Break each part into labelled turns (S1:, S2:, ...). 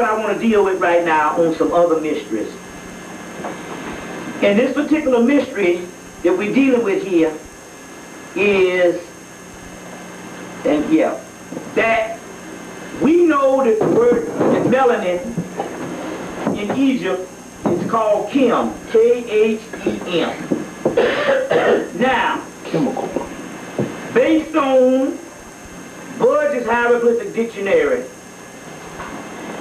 S1: What I want to deal with right now on some other mysteries. And this particular mystery that we're dealing with here is, that we know that the word melanin in Egypt is called Chem, K-H-E-M. Now,
S2: Chemical.
S1: based on Burgess Hieroglyphic Dictionary,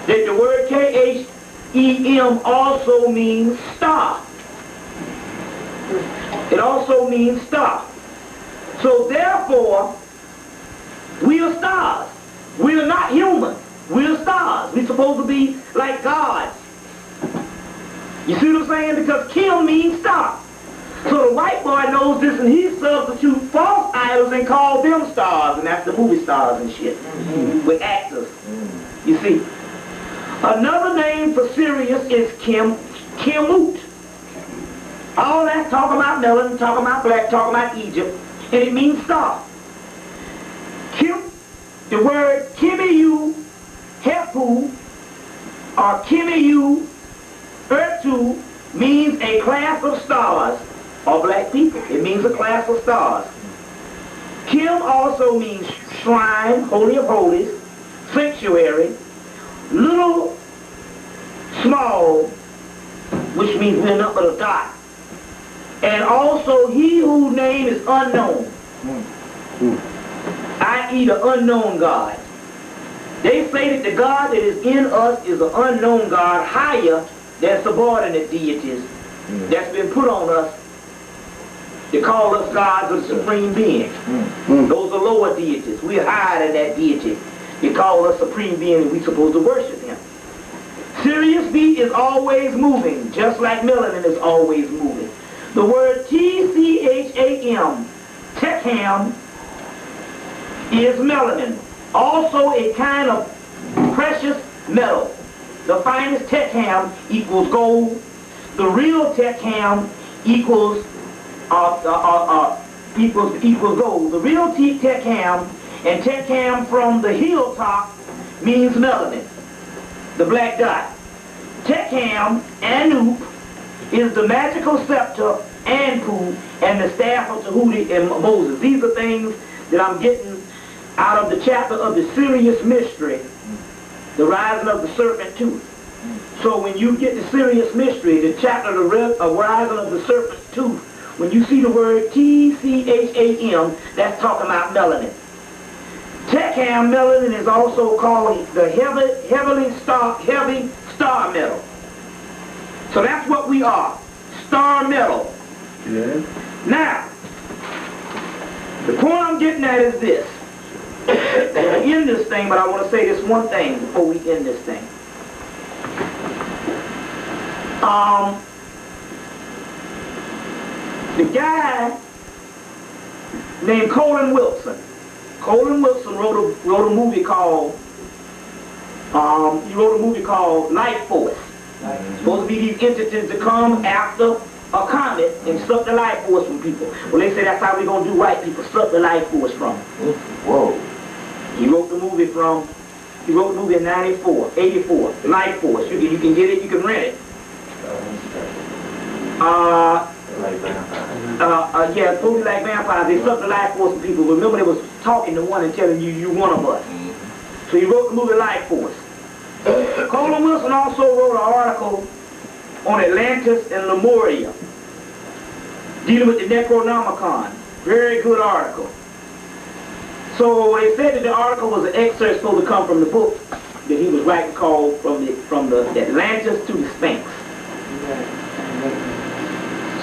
S1: that the word K-H-E-M also means star. It also means star. So therefore, we are stars. We are not human. We are stars. We're supposed to be like gods. You see what I'm saying? Because Kim means star. So the white boy knows this, and he substitutes false idols and calls them stars, and that's the movie stars and shit, with actors. You see? Another name for Sirius is Hemmitt. All that's talking about melanin, talking about black, talking about Egypt, and it means star. The word Kimiyu Hepu or Kimiyu Ertu means a class of stars or black people. It means a class of stars. Kim also means shrine, holy of holies, sanctuary, little, small, which means we're not but a dot. And also he whose name is unknown, i.e. the unknown God. They say that the God that is in us is an unknown God, higher than subordinate deities that's been put on us. They call us gods of supreme being. Those are lower deities. We're higher than that deity. They call us supreme being, and we're supposed to worship him. Sirius B is always moving, just like melanin is always moving. The word T-C-H-A-M, Techam, is melanin. Also a kind of precious metal. The finest Techam equals gold. The real Techam equals gold. The real Techam and Techam from the hilltop means melanin, the black dot. Techam, Anup, is the magical scepter, Anpu, and the staff of Tahuti and Moses. These are things that I'm getting out of the chapter of the Sirius mystery, the rising of the serpent tooth. So when you get the Sirius mystery, the chapter of the rising of the serpent tooth, when you see the word T-C-H-A-M, that's talking about melanin. Techam melanin is also called the heavy star metal. So that's what we are, star metal.
S2: Yeah.
S1: Now, the point I'm getting at is this. I'm going to end this thing, but I want to say this one thing before we end this thing. The guy named Colin Wilson wrote a movie called Life Force. Supposed to be these entities that come after a comet and suck the life force from people. Well, they say that's how we're going to do white people, suck the life force from them.
S2: Whoa.
S1: He wrote the movie in 84, Life Force. You can get it, you can rent it. Yeah, totally like vampires. They suck the life force from people. Remember, they was talking to one and telling you, you're one of us. So he wrote the movie Life Force. Colin Wilson also wrote an article on Atlantis and Lemuria, dealing with the Necronomicon. Very good article. So they said that the article was an excerpt supposed to come from the book that he was writing called From the Atlantis to the Sphinx.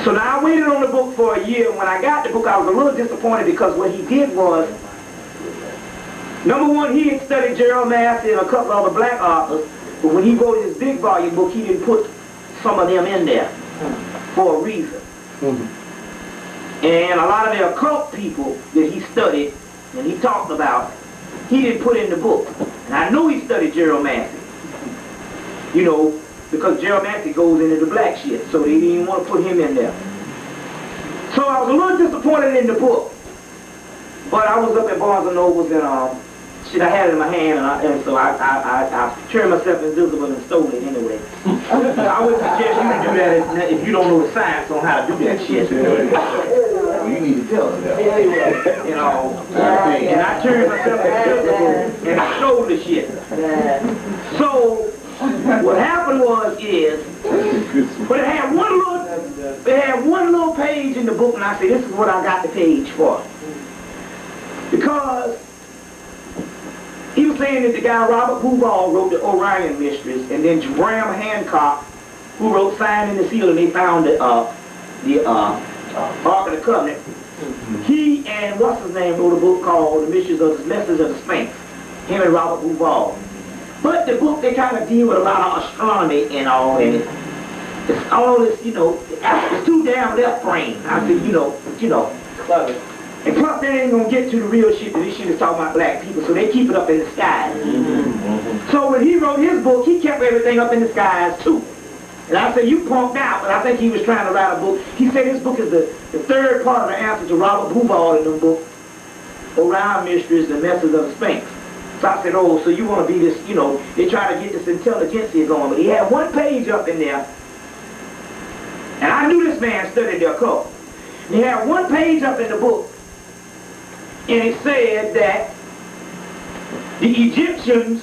S1: So now I waited on the book for a year. When I got the book, I was a little disappointed because what he did was, number one, he had studied Gerald Massey and a couple of other black authors, but when he wrote his big volume book, he didn't put some of them in there for a reason. And a lot of the occult people that he studied and he talked about, he didn't put in the book. And I know he studied Gerald Massey, you know, because Gerald Massey goes into the black shit, so they didn't even want to put him in there. So I was a little disappointed in the book, but I was up at Barnes & Noble's and shit, I had it in my hand, and so I turned myself invisible and stole it anyway. I would suggest you to do that if you don't know the science on how to do that shit.
S2: Well, you need to tell them that.
S1: You know, and I turned myself invisible and I stole the shit. So what happened is, but it had one little page in the book, and I said, this is what I got the page for. Because he was saying that the guy Robert Hoover wrote the Orion Mysteries, and then Graham Hancock, who wrote Sign in the Seal, and they found the Ark of the Covenant. He and what's his name wrote a book called The Mysteries of the Message of the Sphinx. Him and Robert Hoover. But the book, they kind of deal with a lot of astronomy and all, and it's all this, you know, it's too damn left brain. I said, you know. Clever. And plus they ain't gonna get to the real shit, this shit is talking about black people, so they keep it up in the skies. So when he wrote his book, he kept everything up in the skies too. And I said, you punked out, but I think he was trying to write a book. He said his book is the third part of the answer to Robert Hoover in the book, Orion Mysteries, The Message of the Sphinx. So I said, oh, so you want to be this, you know, they try to get this intelligentsia going. But he had one page up in there, and I knew this man studied the occult. And he had one page up in the book, and it said that the Egyptians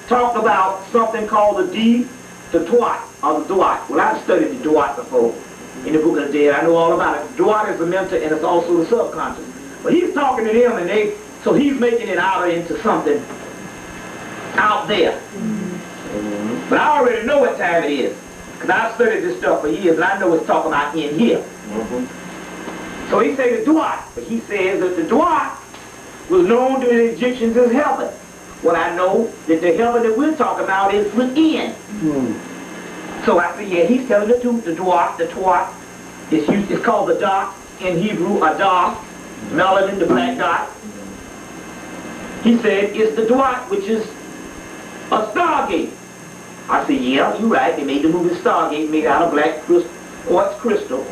S1: talked about something called the Duat, or the Duat. Well, I've studied the Duat before in the Book of the Dead. I know all about it. Duat is the mental, and it's also the subconscious. But he's talking to them, and so he's making it out into something out there. But I already know what time it is, because I've studied this stuff for years, and I know it's talking about in here. So he said the Duat, but he says that the Duat was known to the Egyptians as heaven. Well, I know that the heaven that we're talking about is within. So I said, yeah, he's telling the truth. The Duat, it's called the dot in Hebrew, Adah, melanin, the black dot. He said it's the Duat, which is a stargate. I said, yeah, you're right. They made the movie Stargate, made out of black quartz crystal,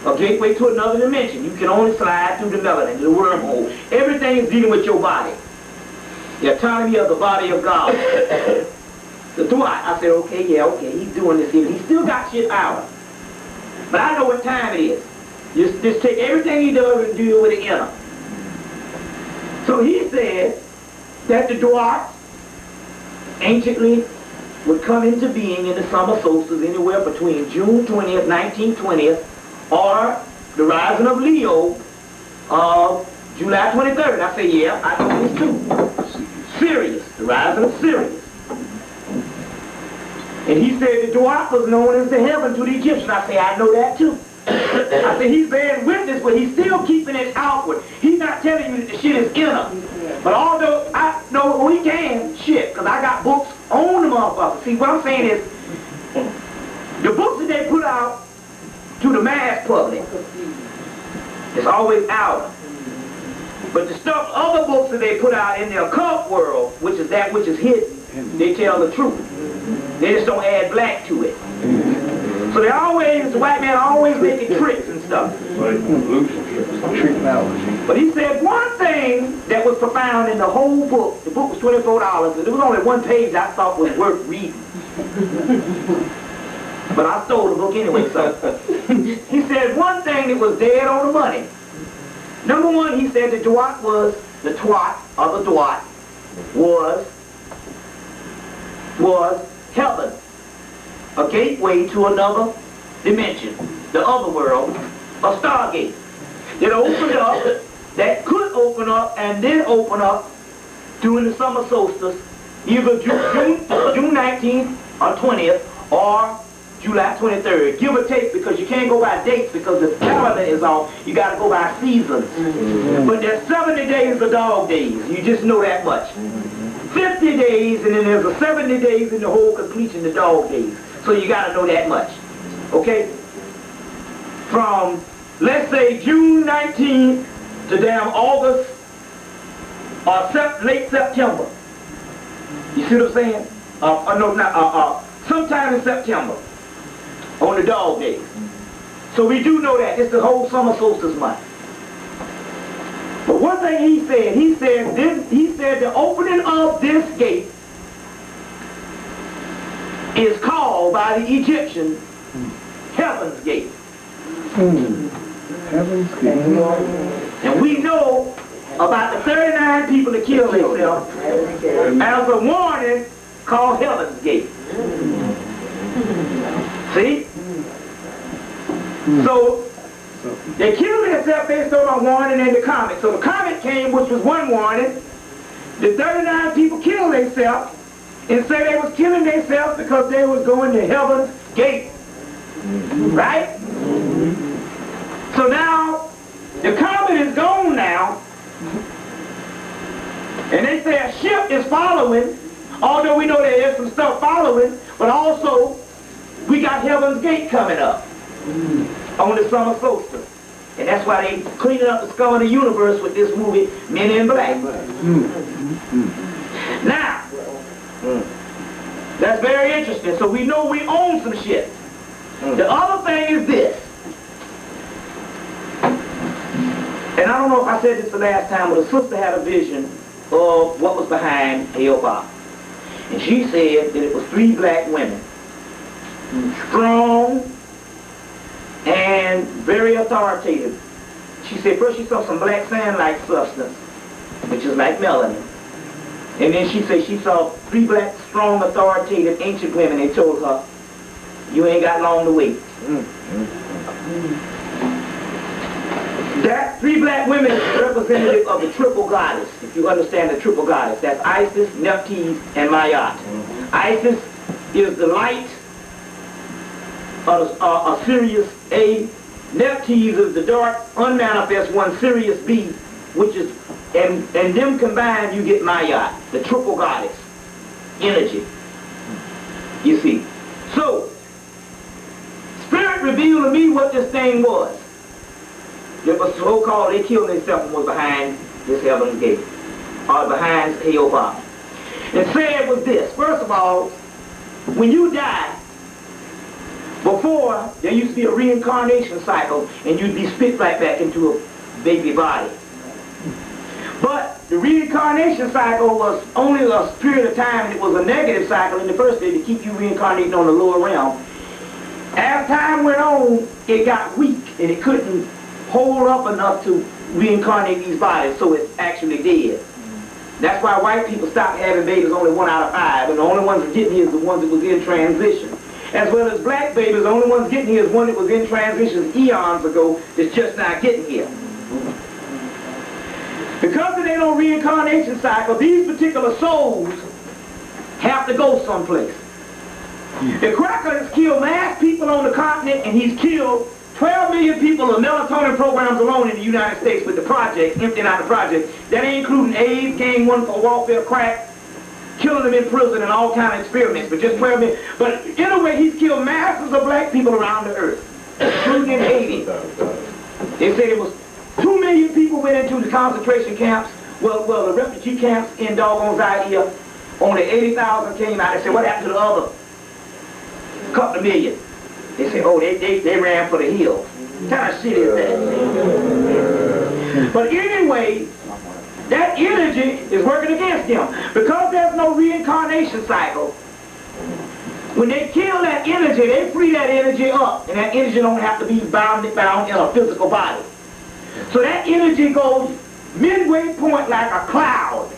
S1: a gateway to another dimension. You can only slide through the melanin, the wormhole. Everything is dealing with your body. The autonomy of the body of God. The Duat. I said, okay, yeah, okay, he's doing this here. He still got shit out. But I know what time it is. Just take everything he does and deal with the inner. So he said that the Duat anciently would come into being in the summer solstice anywhere between June 20th, 1920th, or the rising of Leo of July 23rd. I say, yeah, I know this too. Sirius, the rising of Sirius. And he said the Duat was known as the heaven to the Egyptians. I say, I know that too. I said, he's bearing witness, but he's still keeping it outward. He's not telling you that the shit is inner. But although I know we can, shit, because I got books on the motherfucker. See, what I'm saying is, the books that they put out to the mass public, it's always out. But the stuff, other books that they put out in the occult world, which is that which is hidden, they tell the truth. They just don't add black to it. So they always, the white man always making tricks and stuff. But he said one thing that was profound in the whole book. The book was $24, and there was only one page I thought was worth reading. But I stole the book anyway, so. He said one thing that was dead on the money. Number one, he said the Duat was, the Twat, or the Duat, was heaven. A gateway to another dimension, the other world, a stargate that opened up, that could open up and then open up during the summer solstice, either June 19th or 20th or July 23rd, give or take, because you can't go by dates because the calendar is off. You got to go by seasons. But there's 70 days of dog days. You just know that much. 50 days, and then there's a 70 days in the whole completion of dog days. So you got to know that much. Okay? From, let's say, June 19th to damn August or late September. You see what I'm saying? Sometime in September on the dog days. So we do know that. It's the whole summer solstice month. But one thing he said the opening of this gate is called by the Egyptians Heaven's Gate.
S2: Heaven's Gate.
S1: And we know about the 39 people that killed themselves as a warning called Heaven's Gate. See? So they killed themselves based on a warning in the comet. So the comet came, which was one warning. The 39 people killed themselves and said they was killing themselves because they was going to Heaven's Gate. Right? So now, the comet is gone now, and they say a ship is following, although we know there is some stuff following, but also we got Heaven's Gate coming up on the summer solstice. And that's why they cleaning up the scum of the universe with this movie, Men in Black. Now, that's very interesting. So we know we own some shit. The other thing is this. And I don't know if I said this the last time, but a sister had a vision of what was behind Hale-Bopp. And she said that it was 3 black women. Strong and very authoritative. She said first she saw some black sand-like substance, which is like melanin. And then she said she saw 3 black, strong, authoritative, ancient women. They told her, you ain't got long to wait. That 3 black women is representative of the triple goddess, if you understand the triple goddess. That's Isis, Nephthys, and Mayat. Isis is the light, Sirius A. Nephthys is the dark, unmanifest one, Sirius B, which is, and them combined you get Mayat, the triple goddess, energy. You see. So, Spirit revealed to me what this thing was. It was so-called, they killed themselves and was behind this Heaven's Gate, or behind Hale-Bopp. It said was this. First of all, when you die, before, there used to be a reincarnation cycle, and you'd be spit right back into a baby body. But the reincarnation cycle was only a period of time, and it was a negative cycle in the first day to keep you reincarnating on the lower realm. As time went on, it got weak, and it couldn't hold up enough to reincarnate these bodies, so it's actually dead. That's why white people stopped having babies only 1 out of 5, and the only ones that getting here is the ones that was in transition. As well as black babies, the only ones getting here is one that was in transition eons ago that's just not getting here. Because of their own reincarnation cycle, these particular souls have to go someplace. The cracker has killed mass people on the continent, and he's killed 12 million people of melatonin programs alone in the United States with the project, emptying out the project. That ain't including AIDS, gang one for warfare, crack, killing them in prison and all kind of experiments, but just 12 million. But in a way, he's killed masses of black people around the earth, including in Haiti. They said it was 2 million people went into the concentration camps, well, the refugee camps in doggone Zaire. Only 80,000 came out. They said, what happened to the other couple of million? They said, oh, they ran for the hills. What kind of shit is that? But anyway, that energy is working against them. Because there's no reincarnation cycle, when they kill that energy, they free that energy up. And that energy don't have to be bound in a physical body. So that energy goes midway point like a cloud.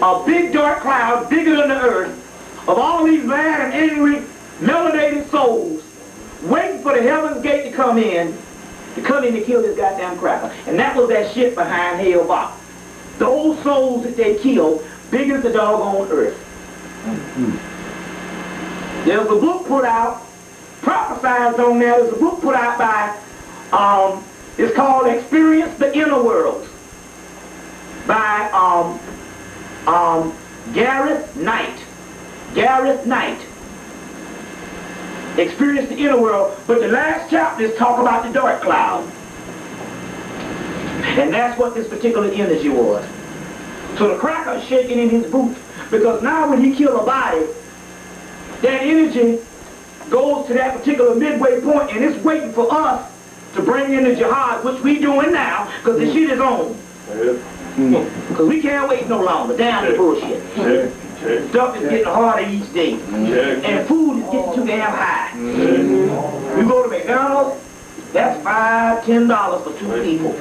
S1: A big dark cloud, bigger than the earth, of all these mad and angry, melanated souls, waiting for the Heaven's Gate to come in to kill this goddamn cracker. And that was that shit behind Hale-Bopp. Those souls that they killed, big as the doggone earth. There was a book put out, prophesied on there. There's a book put out by, it's called Experience the Inner World, by Gareth Knight. Gareth Knight. Experience the inner world, but the last chapter is talk about the dark cloud. And that's what this particular energy was. So the cracker is shaking in his boots, because now when he kills a body, that energy goes to that particular midway point, and it's waiting for us to bring in the jihad, which we doing now, because the shit is on. Because we can't wait no longer. Down the bullshit. Stuff is getting harder each day. And food is getting too damn high. You go to McDonald's, that's $5, $10 for 2 people.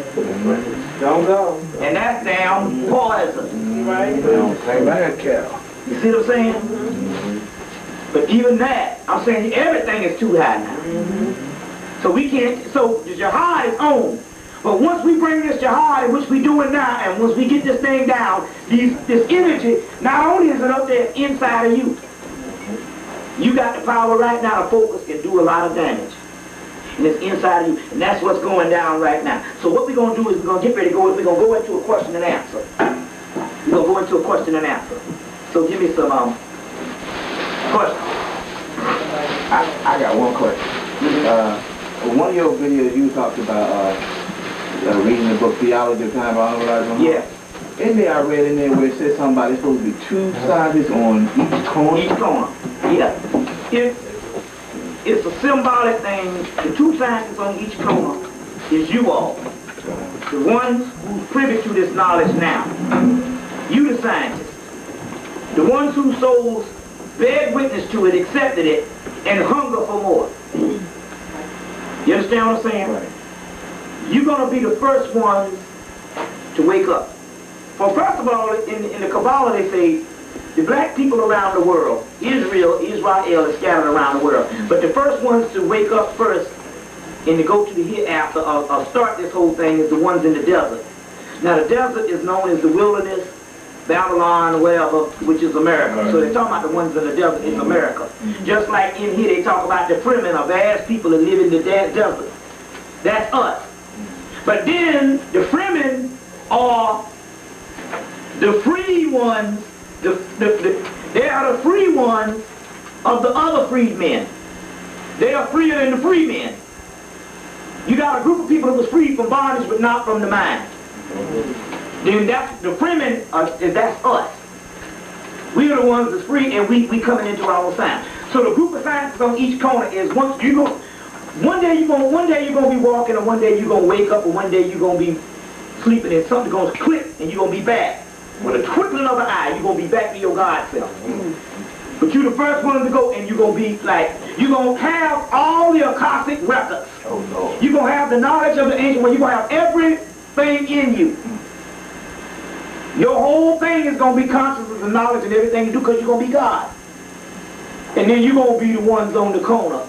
S3: Don't go.
S1: And that's damn poison.
S3: Right.
S2: Bad cow.
S1: You see what I'm saying? But even that, I'm saying everything is too high now. So we can't, so the jihad is on. But once we bring this jihad, which we doing now, and once we get this thing down, this energy, not only is it up there, it's inside of you. You got the power right now to focus and do a lot of damage. And it's inside of you. And that's what's going down right now. So what we're going to do is we're going to get ready to go, we're going to go into a question and answer. We're going to go into a question and answer. So give me some questions.
S2: I got one question. One of your videos you talked about reading the book Theology of Time by Unrealized.
S1: Yeah.
S2: In there I read in there where it said something about it's supposed to be 2 scientists on each corner.
S1: Each corner. Yeah. It's a symbolic thing. The 2 scientists on each corner is you all. The ones who's privy to this knowledge now. You the scientists. The ones whose souls bear witness to it, accepted it, and hunger for more. You understand what I'm saying?
S2: Right.
S1: You're going to be the first ones to wake up. Well, first of all, in the Kabbalah they say, the black people around the world, Israel is scattered around the world. But the first ones to wake up first and to go to the hereafter or start this whole thing is the ones in the desert. Now the desert is known as the wilderness, Babylon, wherever, which is America. So they're talking about the ones in the desert in America. Just like in here they talk about the Fremen, or vast people that live in the desert. That's us. But then the Fremen are the free ones. They are the free ones of the other freed men. They are freer than the free men. You got a group of people that was freed from bondage but not from the mind. Then that's the Fremen, that's us. We are the ones that's free and we coming into our own sign. So the group of scientists on each corner is one day you're gonna be walking, and one day you're gonna wake up, and one day you're gonna be sleeping and something's gonna click and you're gonna be back. With a twinkling of an eye, you're going to be back to your God self. But you're the first one to go, and you're going to be like, you're going to have all the Akashic records.
S2: Oh, no.
S1: You're going to have the knowledge of the ancient one. You're going to have everything in you. Your whole thing is going to be conscious of the knowledge and everything you do because you're going to be God. And then you're going to be the ones on the corner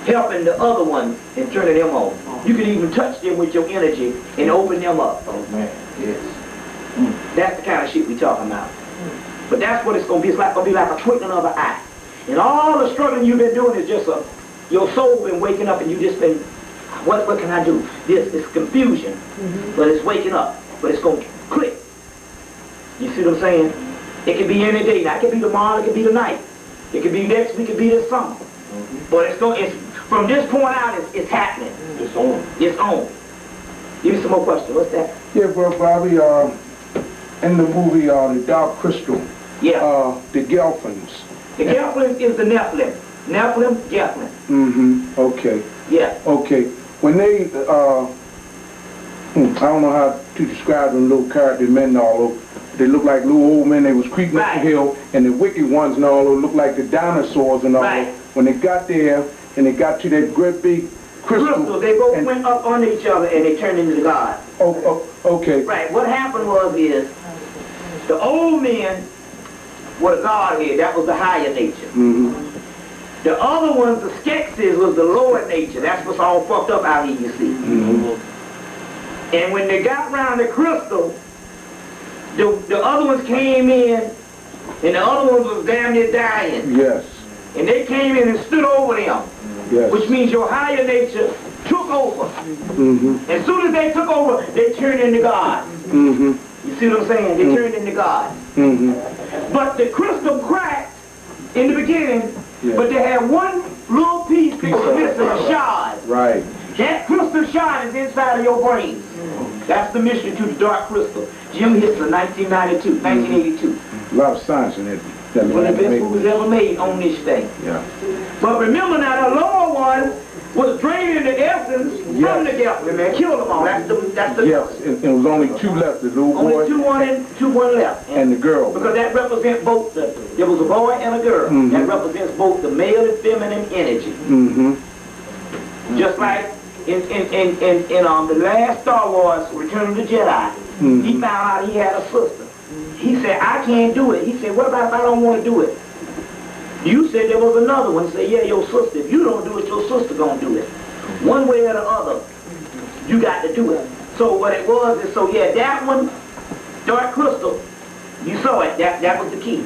S1: helping the other ones and turning them on. You can even touch them with your energy and open them up.
S2: Oh, man. Yes.
S1: That's the kind of shit we talking about. But that's what it's going to be. It's like going to be like a twinkling of an eye. And all the struggling you've been doing is just your soul been waking up and you just been, what can I do? This is confusion. But it's waking up. But it's going to click. You see what I'm saying? It could be any day. Now, it could be tomorrow. It could be tonight. It could be next week. It could be this summer. But it's from this point out, it's happening.
S2: It's on.
S1: It's on. Give me some more questions. What's that?
S3: Yeah, bro, Bobby, in the movie The Dark Crystal,
S1: Yeah.
S3: the Gelfins.
S1: The Gelflin is the Nephilim. Nephilim, Gelflin.
S3: Mm-hmm. Okay.
S1: Yeah.
S3: Okay. When they, I don't know how to describe them little character men and all over. They look like little old men. They was creeping up the hill, and the wicked ones and all look like the dinosaurs and all.
S1: Right.
S3: When they got there and they got to that great big crystal,
S1: They both went up on each other and they turned into the God.
S3: Okay.
S1: Right. What happened is the old men were the Godhead. That was the higher nature.
S3: Mm-hmm.
S1: The other ones, the Skeksis, was the lower nature. That's what's all fucked up out here, you see.
S3: Mm-hmm.
S1: And when they got around the crystal, the other ones came in, and the other ones was damn near dying.
S3: Yes.
S1: And they came in and stood over them.
S3: Yes.
S1: Which means your higher nature took over.
S3: Mm-hmm.
S1: As soon as they took over, they turned into God.
S3: Mm-hmm.
S1: You see what I'm saying? They turned into God.
S3: Mm-hmm.
S1: But the crystal cracked in the beginning,
S3: Yeah.
S1: but they had one little piece that was missing, a shard.
S3: Right.
S1: That crystal shard is inside of your brain. That's the mystery to the dark crystal. Jim Hitler, 1982.
S3: A lot of science in it.
S1: One of the best movies ever made on this thing.
S3: Yeah.
S1: But remember now, the lower one was draining the essence from the Gelfling, man. Killed them all. That's the
S3: Yes, and it was only two left, the little boy.
S1: Only two left.
S3: And the girl.
S1: Because that represents both there was a boy and a girl. That represents both the male and feminine energy. Just like in the last Star Wars, Return of the Jedi, he found out he had a sister. He said, I can't do it. He said, what about if I don't want to do it? You said there was another one. He said, yeah, your sister. If you don't do it, your sister gonna do it. One way or the other, you got to do it. So what it was is, so yeah, that one, Dark Crystal, you saw it. That was the key.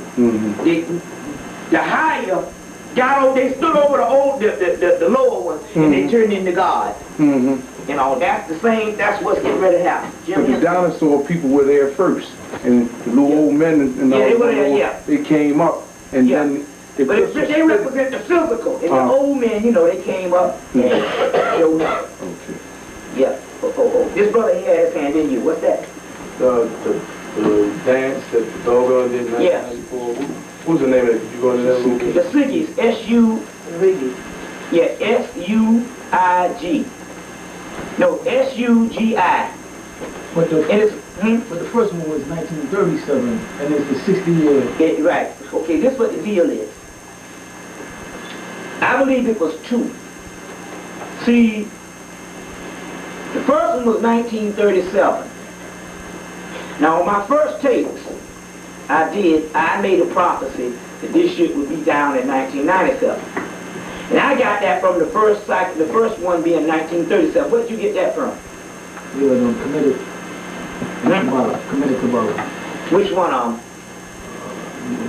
S1: The higher got over, they stood over the lower one, and they turned into God. You know, that's the same. That's what's getting ready to happen.
S3: But the dinosaur people were there first, and the little old men and all
S1: they were there,
S3: they came up, and then.
S1: But they represent the physical, and the old men, you know, they came up and showed up.
S3: Okay.
S1: Yeah. This brother here had his hand in you. What's that?
S4: The dance that the Doggone did in 1994. What's the name of it? Did you go to that movie?
S1: The Siggies. S-U-I-G. No, S-U-G-I.
S5: But the,
S1: And it's,
S5: but the first one was 1937, and it's the 60 year.
S1: right. Okay, this is what the deal is. I believe it was two. See, the first one was 1937. Now, on my first tapes, I made a prophecy that this shit would be down in 1997. And I got that from the first cycle, the first one being 1937. Where did you get that from?
S5: They were committed to borrow.
S1: Which one of them?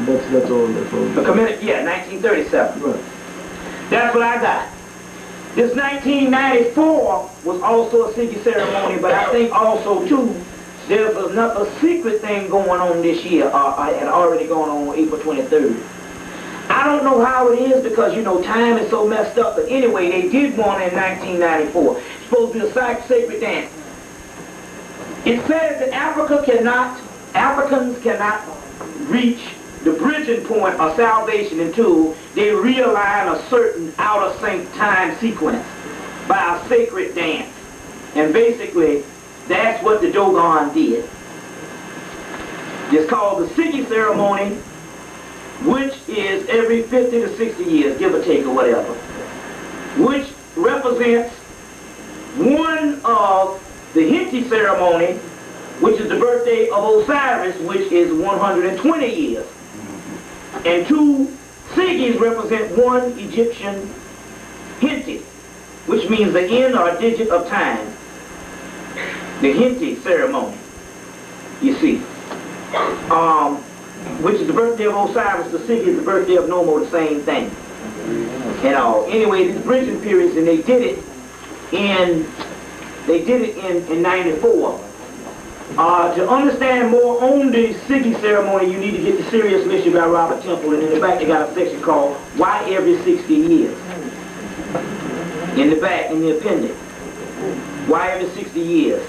S5: That's all.
S1: The committed, yeah, 1937.
S5: Right.
S1: That's what I got. This 1994 was also a Siggy ceremony, but I think also too, there's another secret thing going on this year, had already gone on April 23rd. I don't know how it is because, you know, time is so messed up, but anyway, they did one in 1994. It's supposed to be a sacred dance. It says that Africans cannot reach the bridging point of salvation until they realign a certain outer sync time sequence by a sacred dance. And basically, that's what the Dogon did. It's called the Siggy ceremony, which is every 50 to 60 years, give or take or whatever, which represents one of the Hemmitt ceremony, which is the birthday of Osiris, which is 120 years. And two Siggies represent one Egyptian Hemmitt, which means the end or digit of time. The Hemmitt ceremony, you see. Which is the birthday of Osiris, the Siggy is the birthday of Nomo, the same thing. And anyway, these bridging periods, and they did it in 94. To understand more on the Siggy ceremony, you need to get the Serious Mystery by Robert Temple, and in the back they got a section called Why Every 60 Years. In the back, in the appendix. Why every 60 years?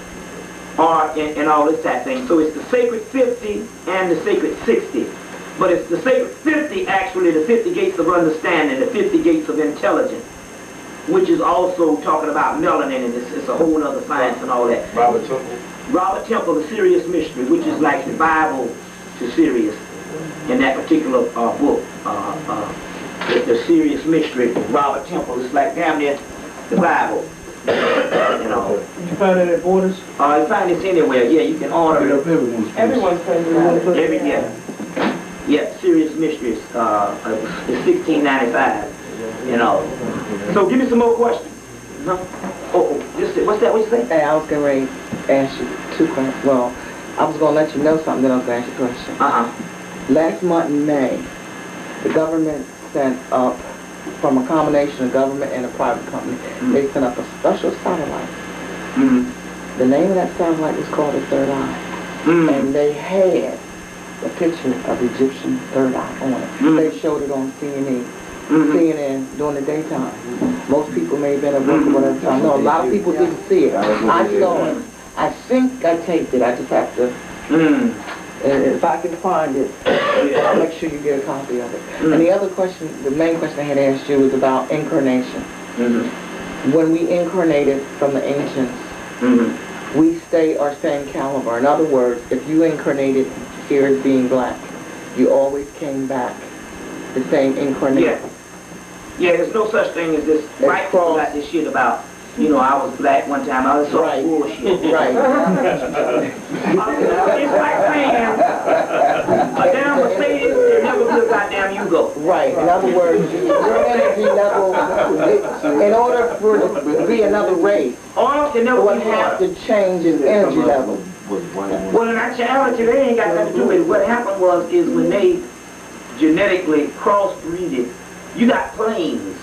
S1: And all this type of thing. So it's the sacred 50 and the sacred 60. But it's the sacred 50, actually, the 50 gates of understanding, the 50 gates of intelligence, which is also talking about melanin, and it's a whole other science and all that.
S4: Robert Temple.
S1: Robert Temple, the Serious Mystery, which is like the Bible to Sirius in that particular book. The Serious Mystery, Robert Temple, is like damn near the Bible. You know.
S5: Did you find it at Borders?
S1: You find this anywhere. Yeah, you can order it.
S5: Everyone's paying
S1: Yeah, Serious Mysteries. It's 1695. You know. So give me some more questions. No? What's that? What you say?
S6: Hey, I was getting ready to ask you two questions. Well, I was going to let you know something, then I was going to ask you a question. Last month in May, the government sent up, from a combination of government and a private company, they sent up a special satellite. The name of that satellite was called the Third Eye. And they had a picture of Egyptian third eye on it. They showed it on CNN during the daytime. Most people may have been at work or whatever time. No, a lot of people didn't see it. I saw it. I think I taped it. I just have to, if I can find it, I'll make sure you get a copy of it. And the other question, the main question I had asked you was about incarnation. when we incarnated from the ancients, we stay our same caliber. In other words, if you incarnated here as being black, you always came back the same incarnation.
S1: Yeah, there's no such thing as this white people got this shit about, you know, I was black one time, I was so bullshit.
S6: Right.
S1: It's like saying, a damn Mercedes can never be a goddamn Yugo.
S6: Right. In other words, your energy level, in order for it to be another race,
S1: Oil can never
S6: would
S1: be
S6: have
S1: water.
S6: to change its energy level.
S1: Well, in actuality, they ain't got nothing to do with it. What happened is when they genetically crossbreeded, you got planes.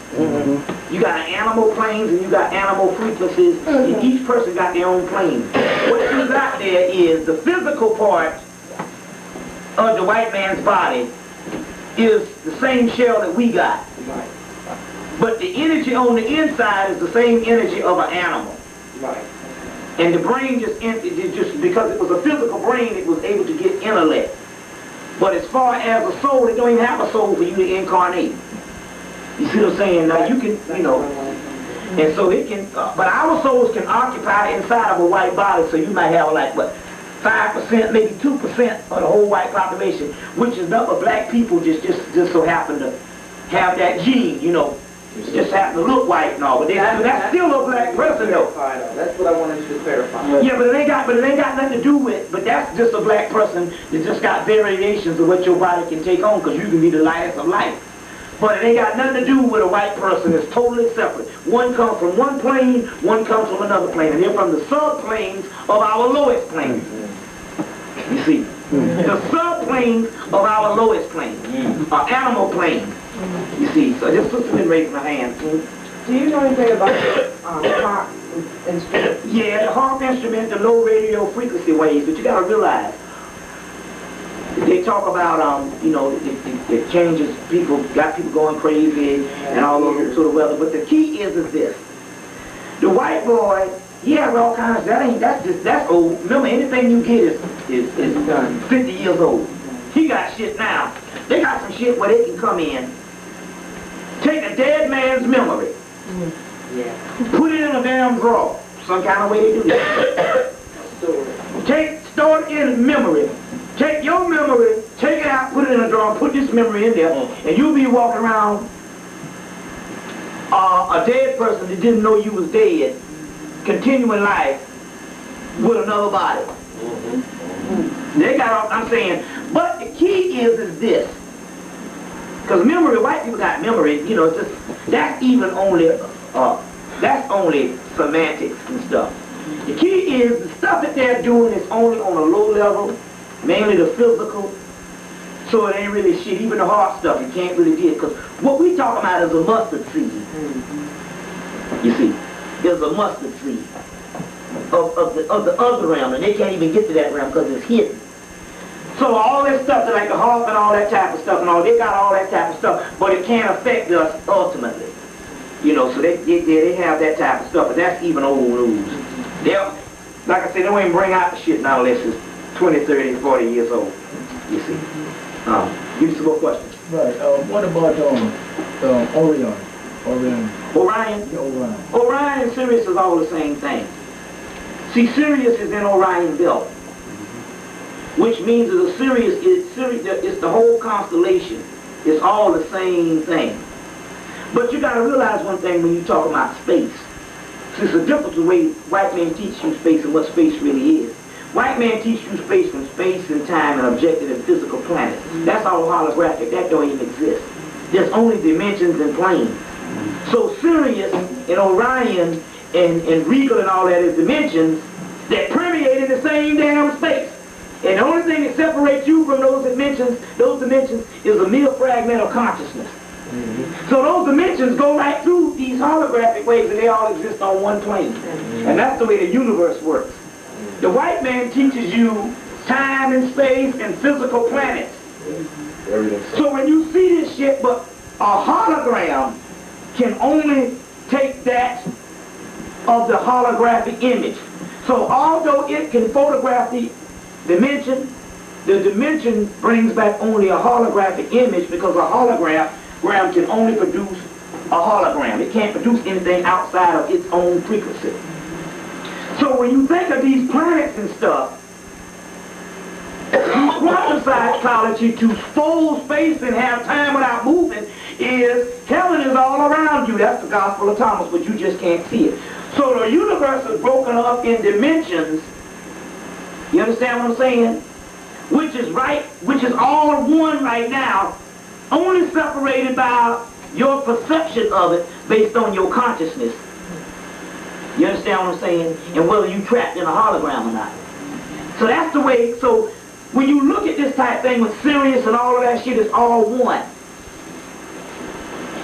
S1: You got animal planes and you got animal frequencies, and each person got their own plane. What you got there is the physical part of the white man's body is the same shell that we got. But the energy on the inside is the same energy of an animal. And the brain just because it was a physical brain, it was able to get intellect. But as far as a soul, it don't even have a soul for you to incarnate. You see what I'm saying? Now you can, you know, and so it can, but our souls can occupy inside of a white body, so you might have like, what, 5%, maybe 2% of the whole white population, which is not, black people just so happen to have that gene, you know, just happen to look white and all, but that's still a black person though.
S6: That's what I wanted you to clarify.
S1: Yeah, but it ain't got nothing to do with, but that's just a black person that just got variations of what your body can take on, because you can be the lightest of light. But it ain't got nothing to do with a white person. It's totally separate. One comes from one plane, one comes from another plane. And they're from the subplanes of our lowest plane. You see? The subplanes of our lowest plane are animal planes. You see? So this sister been raising her hand.
S7: Do you know anything about harp instrument?
S1: Yeah, the harp instrument, the low radio frequency waves, but you gotta realize, they talk about, you know, it changes people, got people going crazy and all those sort of weather. But the key is this. The white boy, he has all kinds, that's old. Remember, anything you get is 50 years old. He got shit now. They got some shit where they can come in, take a dead man's memory, put it in a damn drawer. Some kind of way they do that. Store it in memory. Take your memory, take it out, put it in a drawer, put this memory in there, and you'll be walking around a dead person that didn't know you was dead, continuing life with another body. They got, I'm saying, but the key is this. Because memory, white people got memory, you know, it's just, that's only semantics and stuff. The key is the stuff that they're doing is only on a low level, mainly the physical, so it ain't really shit. Even the hard stuff, you can't really get, because what we talking about is a mustard seed. You see, there's a mustard seed of the other realm, and they can't even get to that realm because it's hidden. So all this stuff, like the harp and all that type of stuff and all, they got all that type of stuff, but it can't affect us ultimately. You know, so they have that type of stuff, but that's even old news. They'll, like I said, they won't even bring out the shit now unless it's 20, 30, 40 years old. You see. Give me some more questions.
S5: Right. What about Orion?
S1: Orion?
S5: Yeah, Orion.
S1: Orion and Sirius is all the same thing. See, Sirius is in Orion belt, which means that Sirius is the whole constellation. It's all the same thing. But you got to realize one thing when you talk about space. It's a different way white men teach you space and what space really is. White men teach you space from space and time and objective and physical planets. That's all holographic. That don't even exist. There's only dimensions and planes. So Sirius and Orion and Regal and all that is dimensions that permeate in the same damn space. And the only thing that separates you from those dimensions is a mere fragment of consciousness. So those dimensions go right through these holographic waves and they all exist on one plane. And that's the way the universe works. The white man teaches you time and space and physical planets. So when you see this shit, but a hologram can only take that of the holographic image. So although it can photograph the dimension brings back only a holographic image because a hologram can only produce hologram. It can't produce anything outside of its own frequency. So when you think of these planets and stuff, quantum psychology to fold space and have time without moving is heaven is all around you. That's the Gospel of Thomas, but you just can't see it. So the universe is broken up in dimensions. You understand what I'm saying? Which is all one right now, only separated by your perception of it based on your consciousness. You understand what I'm saying? And whether you trapped in a hologram or not. So that's the way, so when you look at this type thing with Sirius and all of that shit, it's all one.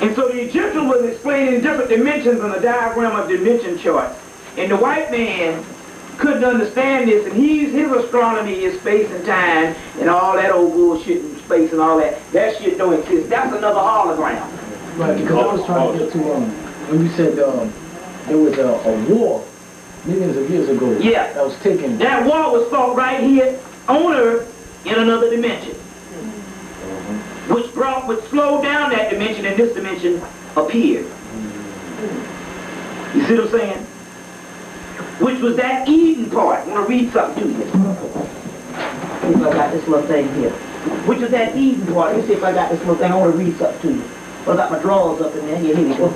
S1: And so the Egyptian was explaining different dimensions on a diagram of dimension charts. And the white man couldn't understand this, and his astronomy is space and time and all that old bullshit and space and all that. That shit don't exist. That's another hologram.
S5: Right, because I was trying to get to, when you said there was a war millions of years ago.
S1: Yeah.
S5: That was taken.
S1: That war was fought right here on Earth in another dimension. Which slowed down that dimension, and this dimension appeared. You see what I'm saying? Which was that Eden part. I want to read something to you. See if I got this little thing here. Which is that Eden part. Let me see if I got this little thing. I want to read something to you. I got my drawers up in there. Here we go.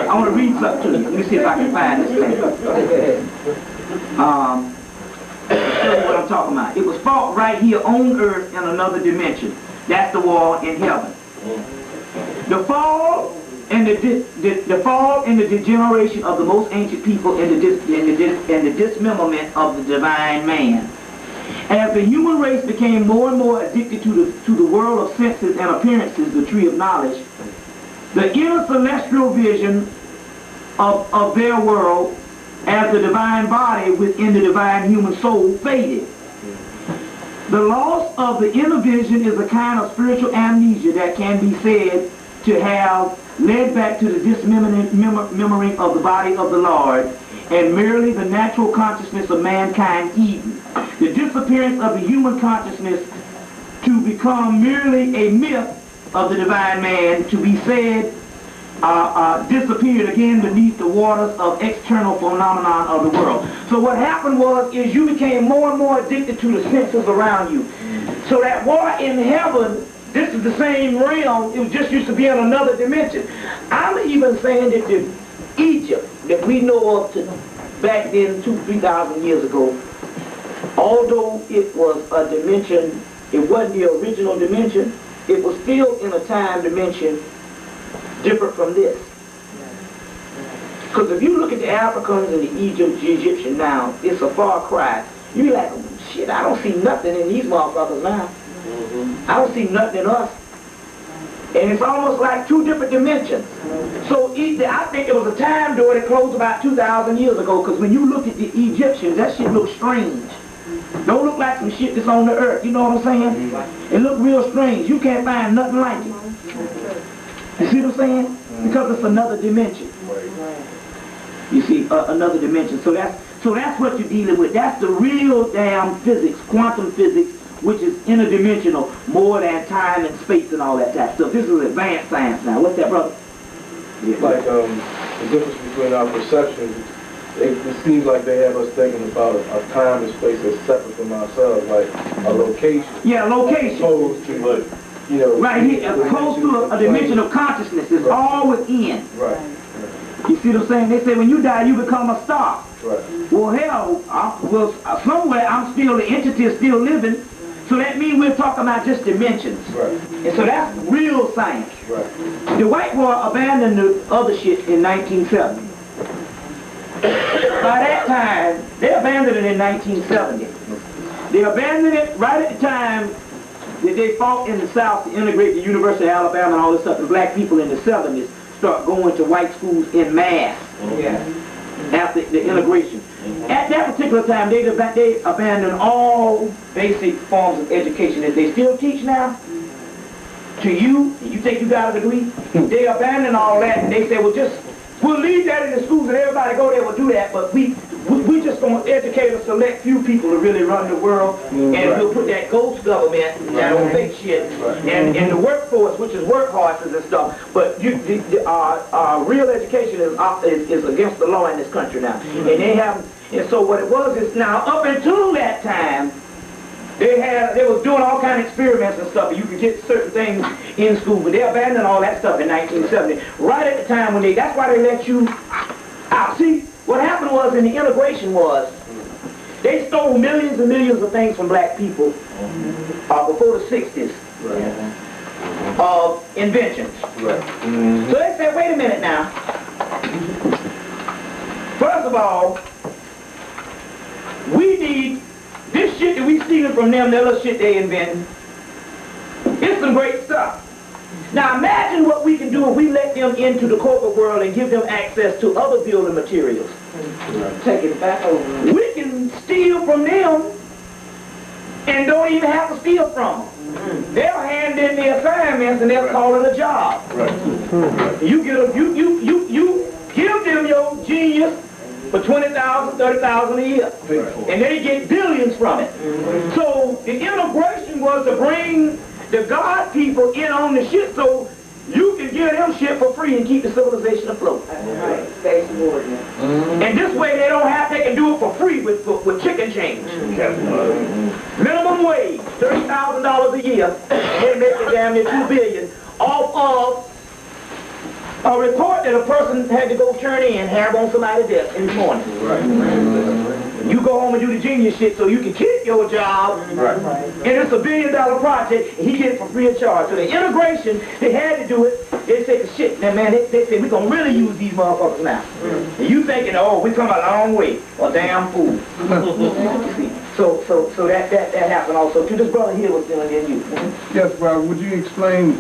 S1: I want to read something to you. Let me see if I can find this thing. Show you what I'm talking about. It was fought right here on Earth in another dimension. That's the war in heaven. The fall and the fall and the degeneration of the most ancient people and the dismemberment of the divine man. As the human race became more and more addicted to the world of senses and appearances, the tree of knowledge, the inner celestial vision of their world as the divine body within the divine human soul faded. The loss of the inner vision is a kind of spiritual amnesia that can be said to have led back to the dismembering of the body of the Lord and merely the natural consciousness of mankind Eden. The disappearance of the human consciousness to become merely a myth of the divine man to be said disappeared again beneath the waters of external phenomenon of the world. So what happened is you became more and more addicted to the senses around you. So that war in heaven, this is the same realm, it just used to be in another dimension. I'm even saying that the Egypt that we know of back then 2,000-3,000 years ago, although it was a dimension, it wasn't the original dimension, it was still in a time dimension different from this. Because if you look at the Africans and the Egyptian now, it's a far cry. You're like, shit, I don't see nothing in these motherfuckers now. I don't see nothing in us. And it's almost like two different dimensions. So I think it was a time door that closed about 2,000 years ago, because when you look at the Egyptians, that shit looks strange. Don't look like some shit that's on the earth, you know what I'm saying? It look real strange. You can't find nothing like it. You see what I'm saying? Because it's another dimension. You see, another dimension. So that's what you're dealing with. That's the real damn physics, quantum physics, which is interdimensional, more than time and space and all that type of stuff. This is advanced science now. What's that, brother?
S4: Yeah. Like the difference between our perceptions, it seems like they have us thinking about a time and space that's separate from ourselves, like a location.
S1: Yeah, location.
S4: Opposed to, you know,
S1: right here, close to a dimension of consciousness. It's all within.
S4: Right.
S1: You see what I'm saying? They say when you die, you become a star.
S4: Right.
S1: Well, hell, somewhere I'm still, the entity is still living. So that means we're talking about just dimensions.
S4: Right.
S1: And so that's real science.
S4: Right.
S1: The white boy abandoned the other shit in 1970. By that time, they abandoned it in 1970. They abandoned it right at the time that they fought in the South to integrate the University of Alabama and all this stuff. The black people in the 70s start going to white schools in mass.
S6: Yeah.
S1: After the integration. At that particular time, they abandoned all basic forms of education that they still teach now. To you think you got a degree? They abandoned all that, and they say, well, we'll leave that in the schools and everybody go there will do that, but we just going to educate a select few people to really run the world, and we'll put that ghost government, that old fake shit, and the workforce, which is workhorses and stuff. But real education is against the law in this country now, and they haven't. And so what it was is now up until that time, they was doing all kind of experiments and stuff, and you could get certain things in school, but they abandoned all that stuff in 1970, right at the time when that's why they let you out. See, what happened was in the integration was, they stole millions and millions of things from black people before the 60s of inventions. So they said, wait a minute now. First of all, we need this shit that we stealing from them, that little shit they inventing. It's some great stuff. Now imagine what we can do if we let them into the corporate world and give them access to other building materials.
S6: Take it back over.
S1: We can steal from them and don't even have to steal from them. They'll hand in the assignments and they'll call it a job. You give them your genius for $20,000, $30,000 a year. And they get billions from it. So the integration was to bring the God people in on the shit so you can give them shit for free and keep the civilization afloat. And this way they can do it for free with chicken change. Minimum wage, $30,000 a year, and they make it damn near $2 billion off of a report that a person had to go turn in, have on somebody's desk in the morning. You go home and do the genius shit so you can keep your job. And it's $1 billion project, and he get it for free of charge. So the integration, they had to do it. They said, shit, now man, they said, we're going to really use these motherfuckers now. And you thinking, oh, we come a long way. Well, damn fool. So that happened also too. This brother here was dealing in you.
S3: Yes, brother, would you explain